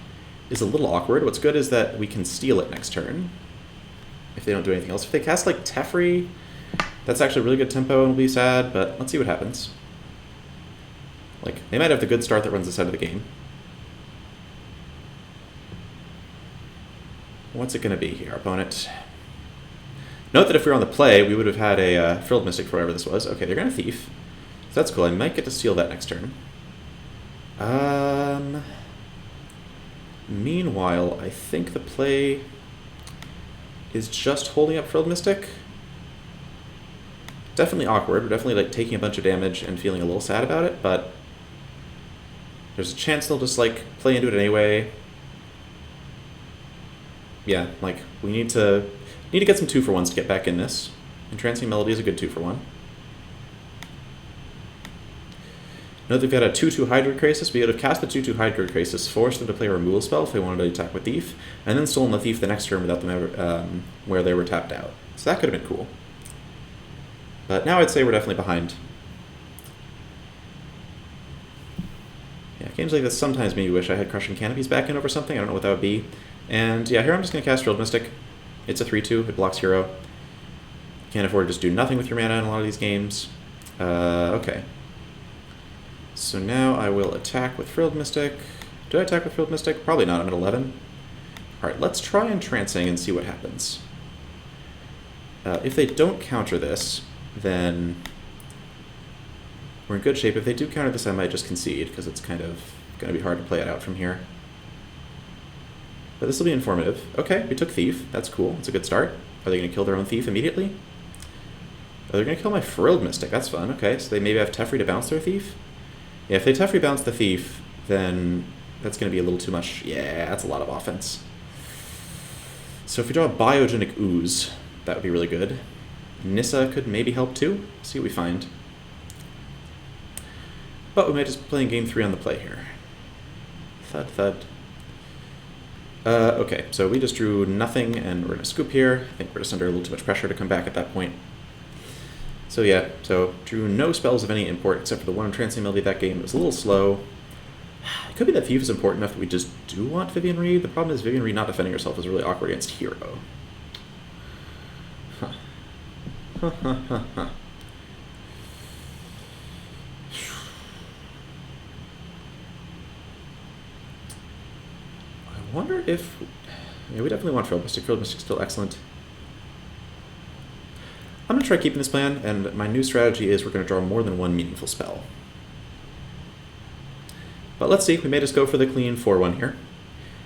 is a little awkward. What's good is that we can steal it next turn, if they don't do anything else. If they cast, like, Teferi, that's actually a really good tempo and will be sad, but let's see what happens. Like, they might have the good start that runs the side of the game. What's it going to be here, opponent? Note that if we were on the play, we would have had a Frilled Mystic for whatever this was. Okay, they're going to Thief. So that's cool. I might get to steal that next turn. Meanwhile, I think the play is just holding up Frilled Mystic. Definitely awkward. We're definitely like taking a bunch of damage and feeling a little sad about it, but there's a chance they'll just like play into it anyway. Yeah, like we need to get some 2-for-1s to get back in this. Entrancing Melody is a good 2-for-1. Note they've got a 2/2 Hydroid Krasis. We would have cast the 2/2 Hydroid Krasis, forced them to play a removal spell if they wanted to attack with Thief, and then stolen the Thief the next turn without them ever, where they were tapped out. So that could have been cool. But now I'd say we're definitely behind. Yeah, games like this sometimes make me wish I had Crushing Canopies back in over something. I don't know what that would be. And yeah, here I'm just going to cast Field Mystic. It's a 3-2. It blocks hero. Can't afford to just do nothing with your mana in a lot of these games. Okay. So now I will attack with Frilled Mystic. Do I attack with Frilled Mystic? Probably not. I'm at 11. Alright, let's try Entrancing and see what happens. If they don't counter this, then we're in good shape. If they do counter this, I might just concede, because it's kind of going to be hard to play it out from here. But this will be informative. Okay, we took Thief. That's cool. It's a good start. Are they going to kill their own Thief immediately? Oh, they're going to kill my Frilled Mystic. That's fun. Okay, so they maybe have Teferi to bounce their Thief? Yeah, if they Teferi bounce the Thief, then that's going to be a little too much. Yeah, that's a lot of offense. So if we draw a Biogenic Ooze, that would be really good. Nissa could maybe help too. See what we find. But we might just be playing game 3 on the play here. Thud, thud. Okay, so we just drew nothing, and we're going to scoop here. I think we're just under a little too much pressure to come back at that point. So yeah, so drew no spells of any import except for the one Entrancing Melody that game. It was a little slow. It could be that Thief is important enough that we just do want Vivian Reed. The problem is Vivian Reed not defending herself is really awkward against hero. Huh. Huh, huh, huh, huh. I wonder if... Yeah, we definitely want Field Mystic. Field Mystic's still excellent. I'm going to try keeping this plan, and my new strategy is we're going to draw more than one meaningful spell. But let's see, we may just go for the clean 4-1 here.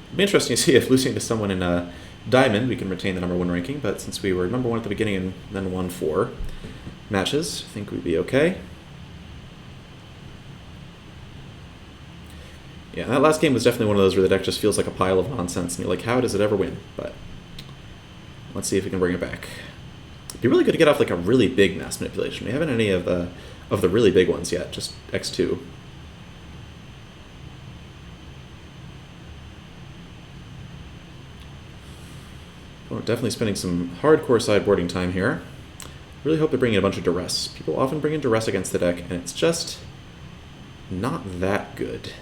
It'll be interesting to see if losing to someone in a Diamond, we can retain the #1 ranking, but since we were #1 at the beginning and then won 4 matches, I think we'd be okay. Yeah, that last game was definitely one of those where the deck just feels like a pile of nonsense, and you're like, how does it ever win? But let's see if we can bring it back. It'd be really good to get off like a really big Mass Manipulation. We haven't any of the really big ones yet, just X2. Well, definitely spending some hardcore sideboarding time here. Really hope they bring in a bunch of Duress. People often bring in Duress against the deck, and it's just not that good.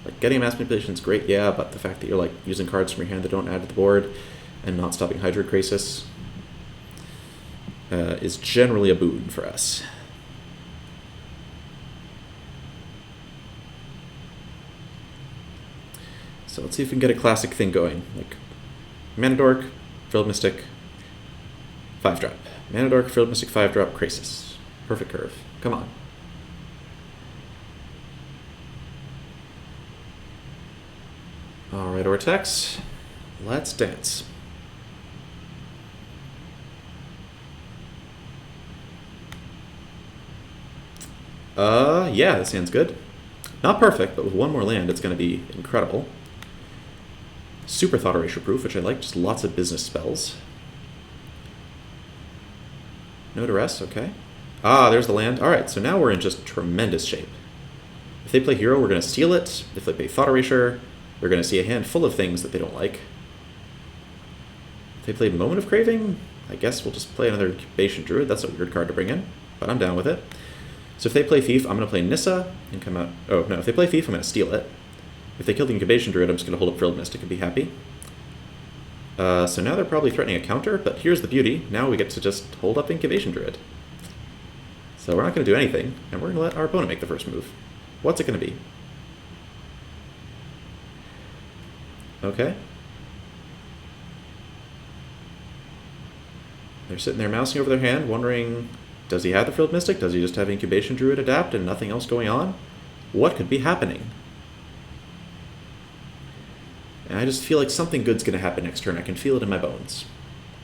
Like, getting Mass Manipulation is great, yeah, but the fact that you're like using cards from your hand that don't add to the board and not stopping Hydroid Krasis is generally a boon for us. So let's see if we can get a classic thing going. Like Mana Dork, Frilled Mystic, 5-drop. Mana Dork, Frilled Mystic, 5-drop, Krasis. Perfect curve. Come on. Alright, Ortex. Let's dance. Yeah, this hand's good. Not perfect, but with one more land, it's going to be incredible. Super Thought Erasure Proof, which I like, just lots of business spells. No Duress, okay. Ah, there's the land. Alright, so now we're in just tremendous shape. If they play Hero, we're going to steal it. If they play Thought Erasure, we're going to see a hand full of things that they don't like. If they play Moment of Craving, I guess we'll just play another Incubation Druid. That's a weird card to bring in, but I'm down with it. So if they play Thief, I'm going to play Nissa and come out... Oh, no, if they play Thief, I'm going to steal it. If they kill the Incubation Druid, I'm just going to hold up Frilled Mystic and be happy. So now they're probably threatening a counter, but here's the beauty. Now we get to just hold up Incubation Druid. So we're not going to do anything, and we're going to let our opponent make the first move. What's it going to be? Okay. They're sitting there mousing over their hand, wondering, does he have the Frilled Mystic? Does he just have Incubation Druid adapt and nothing else going on? What could be happening? And I just feel like something good's going to happen next turn. I can feel it in my bones.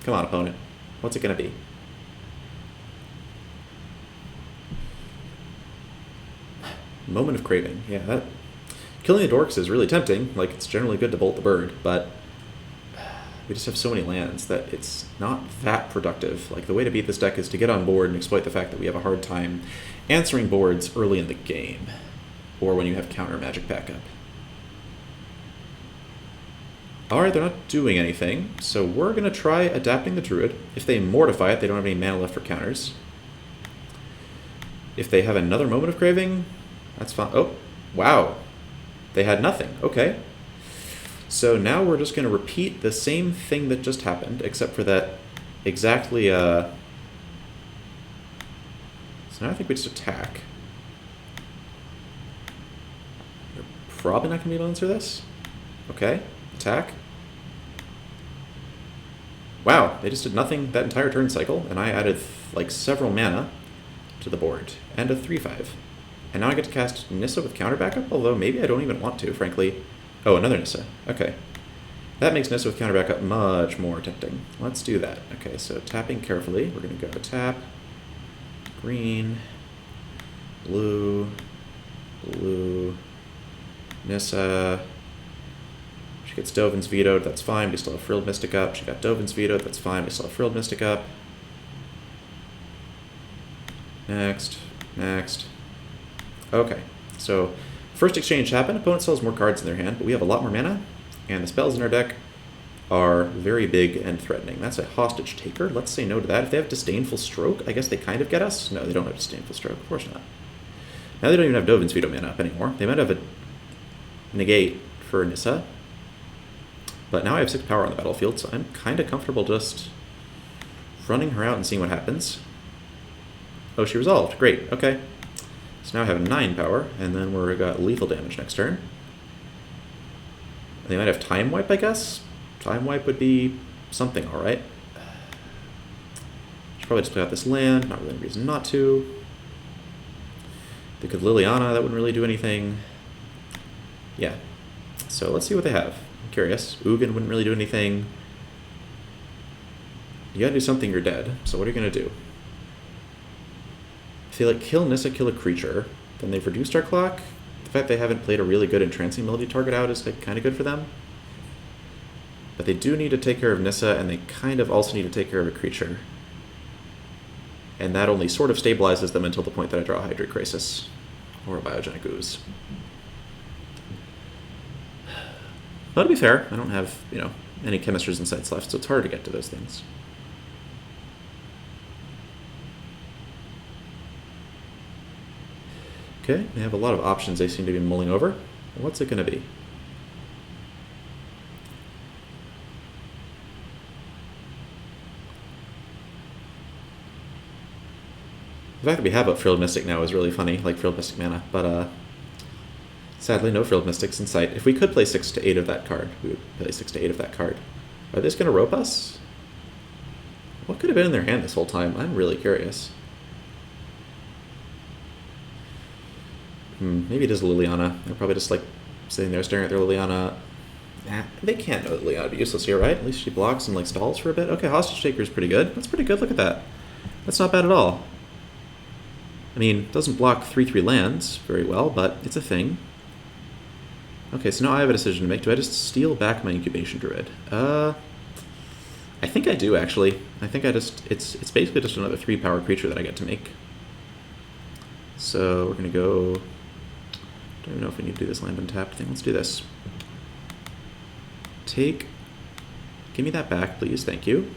Come on, opponent. What's it going to be? Moment of Craving. Yeah, that... Killing the Dorks is really tempting. Like, it's generally good to bolt the bird, but we just have so many lands that it's not that productive. Like, the way to beat this deck is to get on board and exploit the fact that we have a hard time answering boards early in the game, or when you have counter magic backup. Alright, they're not doing anything, so we're going to try adapting the Druid. If they mortify it, they don't have any mana left for counters. If they have another moment of craving, that's fine. Oh, wow. They had nothing. Okay. So now we're just going to repeat the same thing that just happened, except for that exactly... So now I think we just attack. You're probably not going to be able to answer this. Okay. Attack. Wow, they just did nothing that entire turn cycle, and I added like several mana to the board, and a 3/5. And now I get to cast Nissa with counter backup, although maybe I don't even want to, frankly. Oh, another Nissa. Okay. That makes Nissa with counter backup much more tempting. Let's do that. Okay, so tapping carefully. We're going to go tap, green, blue, blue, Nissa. She gets Dovin's vetoed, that's fine, we still have Frilled Mystic up. She got Dovin's vetoed, that's fine, we still have Frilled Mystic up. Next, next. Okay, so first exchange happened, opponent still has more cards in their hand, but we have a lot more mana, and the spells in our deck are very big and threatening. That's a Hostage Taker, let's say no to that. If they have Disdainful Stroke, I guess they kind of get us. No, they don't have Disdainful Stroke, of course not. Now they don't even have Dovin's veto mana up anymore. They might have a negate for Nissa. But now I have 6 power on the battlefield, so I'm kind of comfortable just running her out and seeing what happens. Oh, she resolved. Great. Okay. So now I have 9 power, and then we've got lethal damage next turn. They might have Time Wipe, I guess? Time Wipe would be something, alright. Should probably just play out this land. Not really any reason not to. They could Liliana. That wouldn't really do anything. Yeah. So let's see what they have. I'm curious. Ugin wouldn't really do anything. You gotta do something, you're dead. So what are you gonna do? If they like kill Nissa, kill a creature, then they've reduced our clock. The fact they haven't played a really good Entrancing Melody target out is like kind of good for them. But they do need to take care of Nissa, and they kind of also need to take care of a creature. And that only sort of stabilizes them until the point that I draw a Hydroid Crisis or a Biogenic Ooze. But to be fair, I don't have, any Chemisters Insights left, so it's hard to get to those things. Okay, they have a lot of options they seem to be mulling over. What's it going to be? The fact that we have a Frilled Mystic now is really funny, like Frilled Mystic mana, but sadly no Frilled Mystics in sight. If we could play 6 to 8 of that card, we would play 6 to 8 of that card. Are they just going to rope us? What could have been in their hand this whole time? I'm really curious. Maybe it is Liliana. They're probably just like sitting there staring at their Liliana. They can't know that Liliana would be useless here, right? At least she blocks and like stalls for a bit. Okay, Hostage Taker is pretty good. That's pretty good. Look at that. That's not bad at all. I mean, it doesn't block 3/3 lands very well, but it's a thing. Okay, so now I have a decision to make. Do I just steal back my Incubation Druid? I think I do, actually. I think I just... It's basically just another 3-power creature that I get to make. So we're going to go... Don't even know if we need to do this land untapped thing. Let's do this. Take... Give me that back, please. Thank you.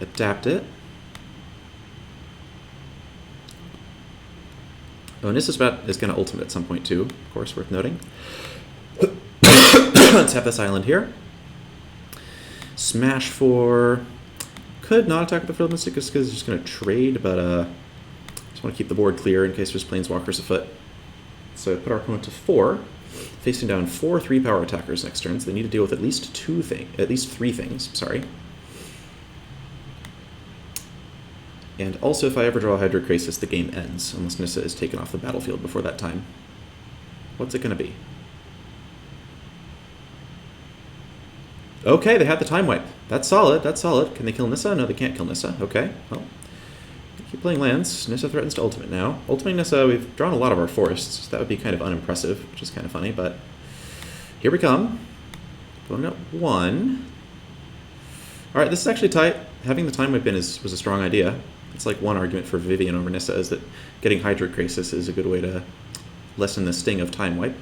Adapt it. Oh, Nissa's is going to ultimate at some point too, of course, worth noting. Let's have this island here. Smash for... Could not attack with the Frilled Mystic just because it's just going to trade, but just want to keep the board clear in case there's Planeswalkers afoot. So put our opponent to 4, facing down 4 3-power attackers next turn, so they need to deal with at least 3 things, sorry. And also, if I ever draw a Hydroid Crisis, the game ends, unless Nissa is taken off the battlefield before that time. What's it going to be? Okay, they had the Time Wipe. That's solid, that's solid. Can they kill Nissa? No, they can't kill Nissa. Okay, well, keep playing lands. Nissa threatens to ultimate now. Ultimating Nissa, we've drawn a lot of our forests, so that would be kind of unimpressive, which is kind of funny, but here we come. Going up 1. Alright, this is actually tight. Having the Time Wipe in was a strong idea. It's like one argument for Vivian over Nissa is that getting Hydroid Crisis is a good way to lessen the sting of Time Wipe.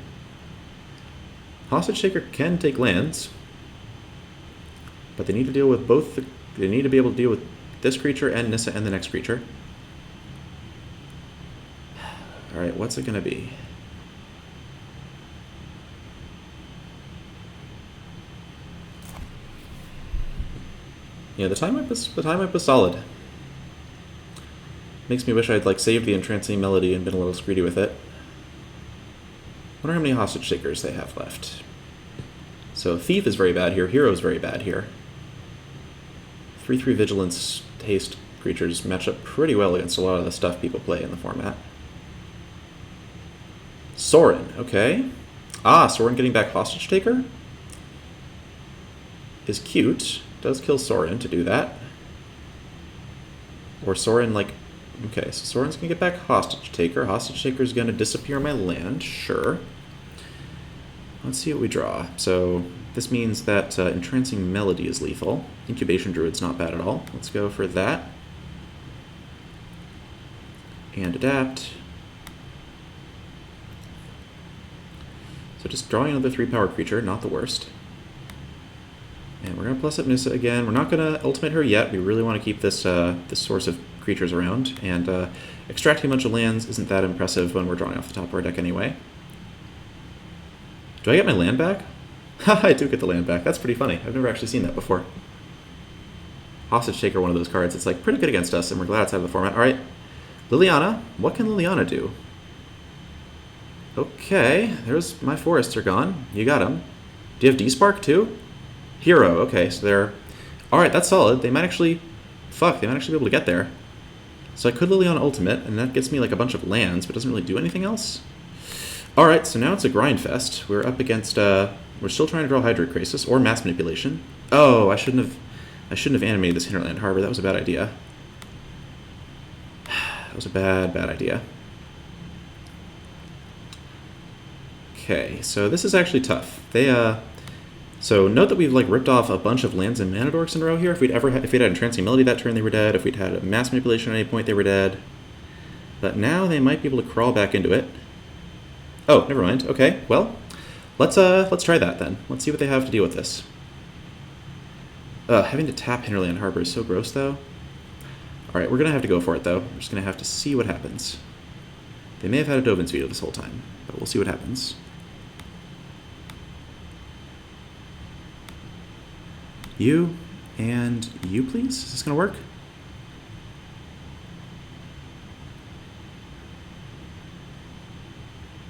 Hostage Taker can take lands, but they need to deal with both. They need to be able to deal with this creature and Nissa and the next creature. Alright, what's it going to be? Yeah, the time up was solid. Makes me wish I'd like saved the entrancing melody and been a little greedy with it. Wonder how many hostage takers they have left. So Thief is very bad here, Hero is very bad here. 3/3 Vigilance haste creatures match up pretty well against a lot of the stuff people play in the format. Sorin, okay. Ah, Sorin getting back hostage taker is cute. Does kill Sorin to do that. Or Sorin, like... Okay, so Sorin's going to get back hostage taker. Hostage taker's going to disappear my land, sure. Let's see what we draw. So this means that Entrancing Melody is lethal. Incubation Druid's not bad at all. Let's go for that. And adapt. So just drawing another 3-power creature, not the worst. And we're going to plus up Nissa again. We're not going to ultimate her yet. We really want to keep this this source of creatures around. And extracting a bunch of lands isn't that impressive when we're drawing off the top of our deck anyway. Do I get my land back? Haha, I do get the land back. That's pretty funny. I've never actually seen that before. Hostage Taker, one of those cards. It's like pretty good against us, and we're glad it's out of the format. All right, Liliana. What can Liliana do? Okay, there's my forests are gone. You got them. Do you have D-Spark too? Hero. Okay, so they're... All right, that's solid. They might actually... Fuck, they might actually be able to get there. So I could Liliana Ultimate, and that gets me like a bunch of lands, but doesn't really do anything else. All right, so now it's a grind fest. We're up against... we're still trying to draw Hydroid Crisis or Mass Manipulation. Oh, I shouldn't have animated this Hinterland Harbor. That was a bad idea. That was a bad idea. Okay, so this is actually tough. They so note that we've like ripped off a bunch of lands and mana dorks in a row here. If we'd had Entrancing Melody that turn, they were dead. If we'd had a Mass Manipulation at any point, they were dead. But now they might be able to crawl back into it. Oh, never mind. Okay, well, let's try that then. Let's see what they have to deal with this. Having to tap Hinterland Harbor is so gross, though. All right, we're gonna have to go for it, though. We're just gonna have to see what happens. They may have had a Dovin's Veto this whole time, but we'll see what happens. You and you, please? Is this gonna work?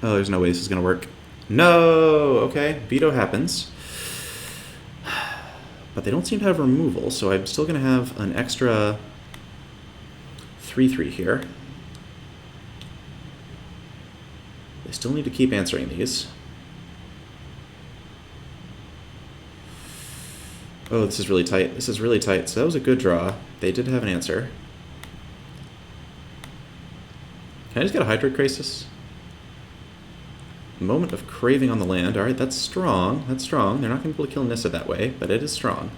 Oh, there's no way this is gonna work. No! Okay, veto happens. But they don't seem to have removal, so I'm still gonna have an extra 3/3 here. They still need to keep answering these. Oh, this is really tight. This is really tight. So that was a good draw. They did have an answer. Can I just get a Hydroid Crisis? Moment of Craving on the land. Alright, that's strong. That's strong. They're not going to be able to kill Nissa that way, but it is strong.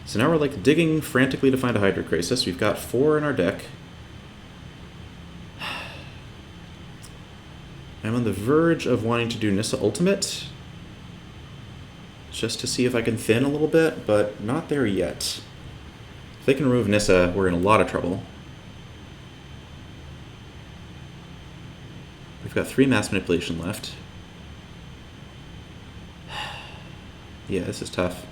So now we're like digging frantically to find a Hydroid Crisis. We've got 4 in our deck. I'm on the verge of wanting to do Nissa Ultimate, just to see if I can thin a little bit, but not there yet. If they can remove Nissa, we're in a lot of trouble. We've got 3 Mass Manipulation left. Yeah, this is tough.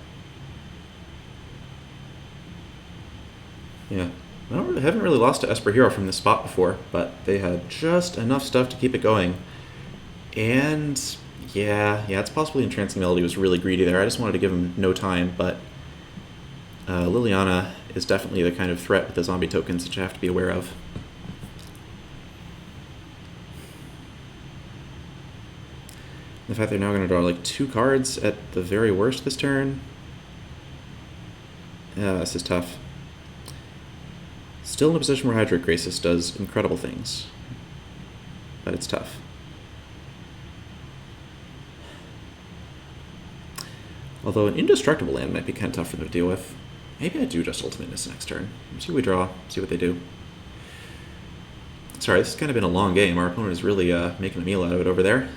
Yeah, I haven't really lost to Esper Hero from this spot before, but they had just enough stuff to keep it going. And yeah, it's possibly Entrancing Melody was really greedy there. I just wanted to give him no time, but Liliana is definitely the kind of threat with the zombie tokens that you have to be aware of. The fact they're now going to draw like 2 cards at the very worst this turn. Yeah, this is tough. Still in a position where Hydroid Crisis does incredible things, but it's tough. Although an indestructible land might be kind of tough for them to deal with. Maybe I do just Ultimate this next turn. See what we draw, see what they do. Sorry, this has kind of been a long game. Our opponent is really making a meal out of it over there.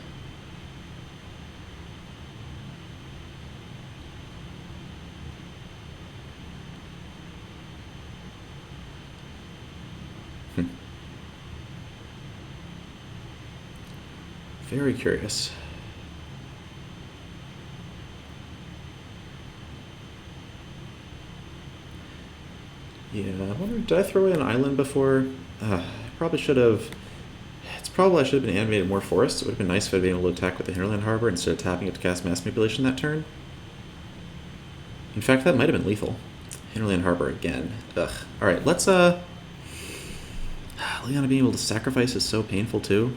Very curious. Yeah, I wonder, did I throw away an island before? I probably should have. It's probably I should have been animated more forests. It would have been nice if I'd been able to attack with the Hinterland Harbor instead of tapping it to cast Mass Manipulation that turn. In fact, that might have been lethal. Hinterland Harbor again. Ugh. Alright, let's, Liliana being able to sacrifice is so painful, too.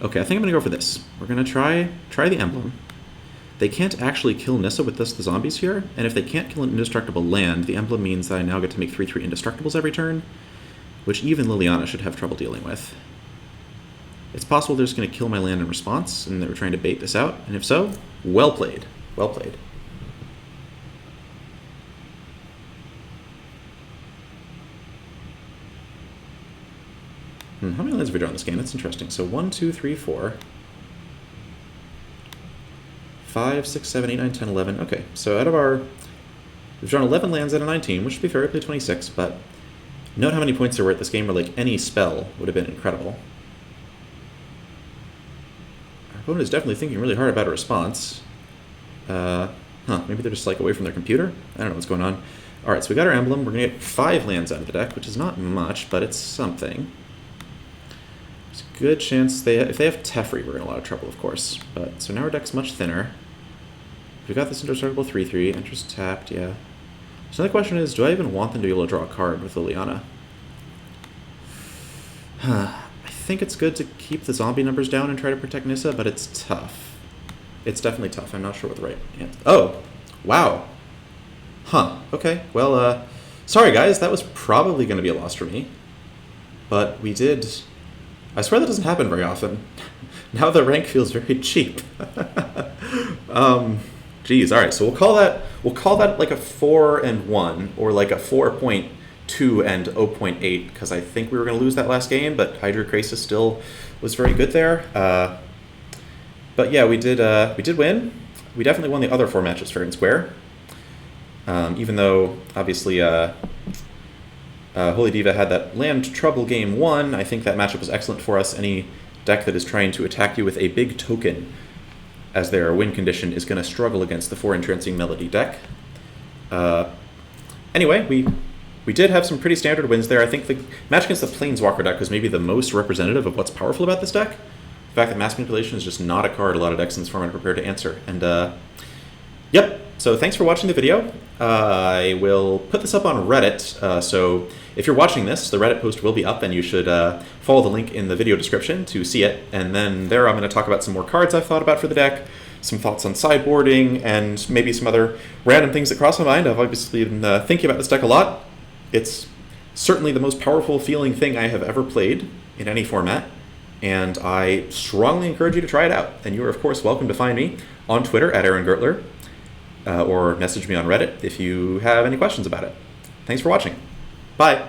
Okay, I think I'm gonna go for this. We're gonna try the emblem. They can't actually kill Nissa with just the zombies here, and if they can't kill an indestructible land, the emblem means that I now get to make 3/3 indestructibles every turn, which even Liliana should have trouble dealing with. It's possible they're just going to kill my land in response, and they were trying to bait this out, and if so, well played. Well played. How many lands have we drawn this game? That's interesting. So 1, 2, 3, 4, 5, 6, 7, 8, 9, 10, 11. Okay, so out of our... We've drawn 11 lands out of 19, which would be fair, we played 26, but note how many points there were at this game where, like, any spell would have been incredible. Our opponent is definitely thinking really hard about a response. Maybe they're just, like, away from their computer? I don't know what's going on. Alright, so we got our emblem. We're going to get 5 lands out of the deck, which is not much, but it's something. There's a good chance if they have Teferi, we're in a lot of trouble, of course. But so now our deck's much thinner. We've got this indestructible 3/3, enters tapped, yeah. So the question is, do I even want them to be able to draw a card with Liliana? I think it's good to keep the zombie numbers down and try to protect Nissa, but it's tough. It's definitely tough. I'm not sure what the right answer. Oh, wow. Huh. Okay. Well, sorry guys, that was probably going to be a loss for me. But we did... I swear that doesn't happen very often. Now the rank feels very cheap. Geez, alright, so we'll call that like a 4 and 1, or like a 4.2 and 0.8, because I think we were going to lose that last game, but Hydra Crisis still was very good there. But yeah, we did win. We definitely won the other 4 matches fair and square. Even though, obviously, Holy Diva had that land trouble game 1, I think that matchup was excellent for us. Any deck that is trying to attack you with a big token as their win condition is going to struggle against the 4 Entrancing Melody deck. Anyway, we did have some pretty standard wins there. I think the match against the Planeswalker deck was maybe the most representative of what's powerful about this deck. The fact that Mass Manipulation is just not a card a lot of decks in this format are prepared to answer. And, yep, so thanks for watching the video. I will put this up on Reddit, so if you're watching this, the Reddit post will be up, and you should follow the link in the video description to see it. And then there I'm going to talk about some more cards I've thought about for the deck, some thoughts on sideboarding, and maybe some other random things that cross my mind. I've obviously been thinking about this deck a lot. It's certainly the most powerful feeling thing I have ever played in any format, and I strongly encourage you to try it out. And you are, of course, welcome to find me on Twitter at Aaron Gertler, or message me on Reddit if you have any questions about it. Thanks for watching. Bye.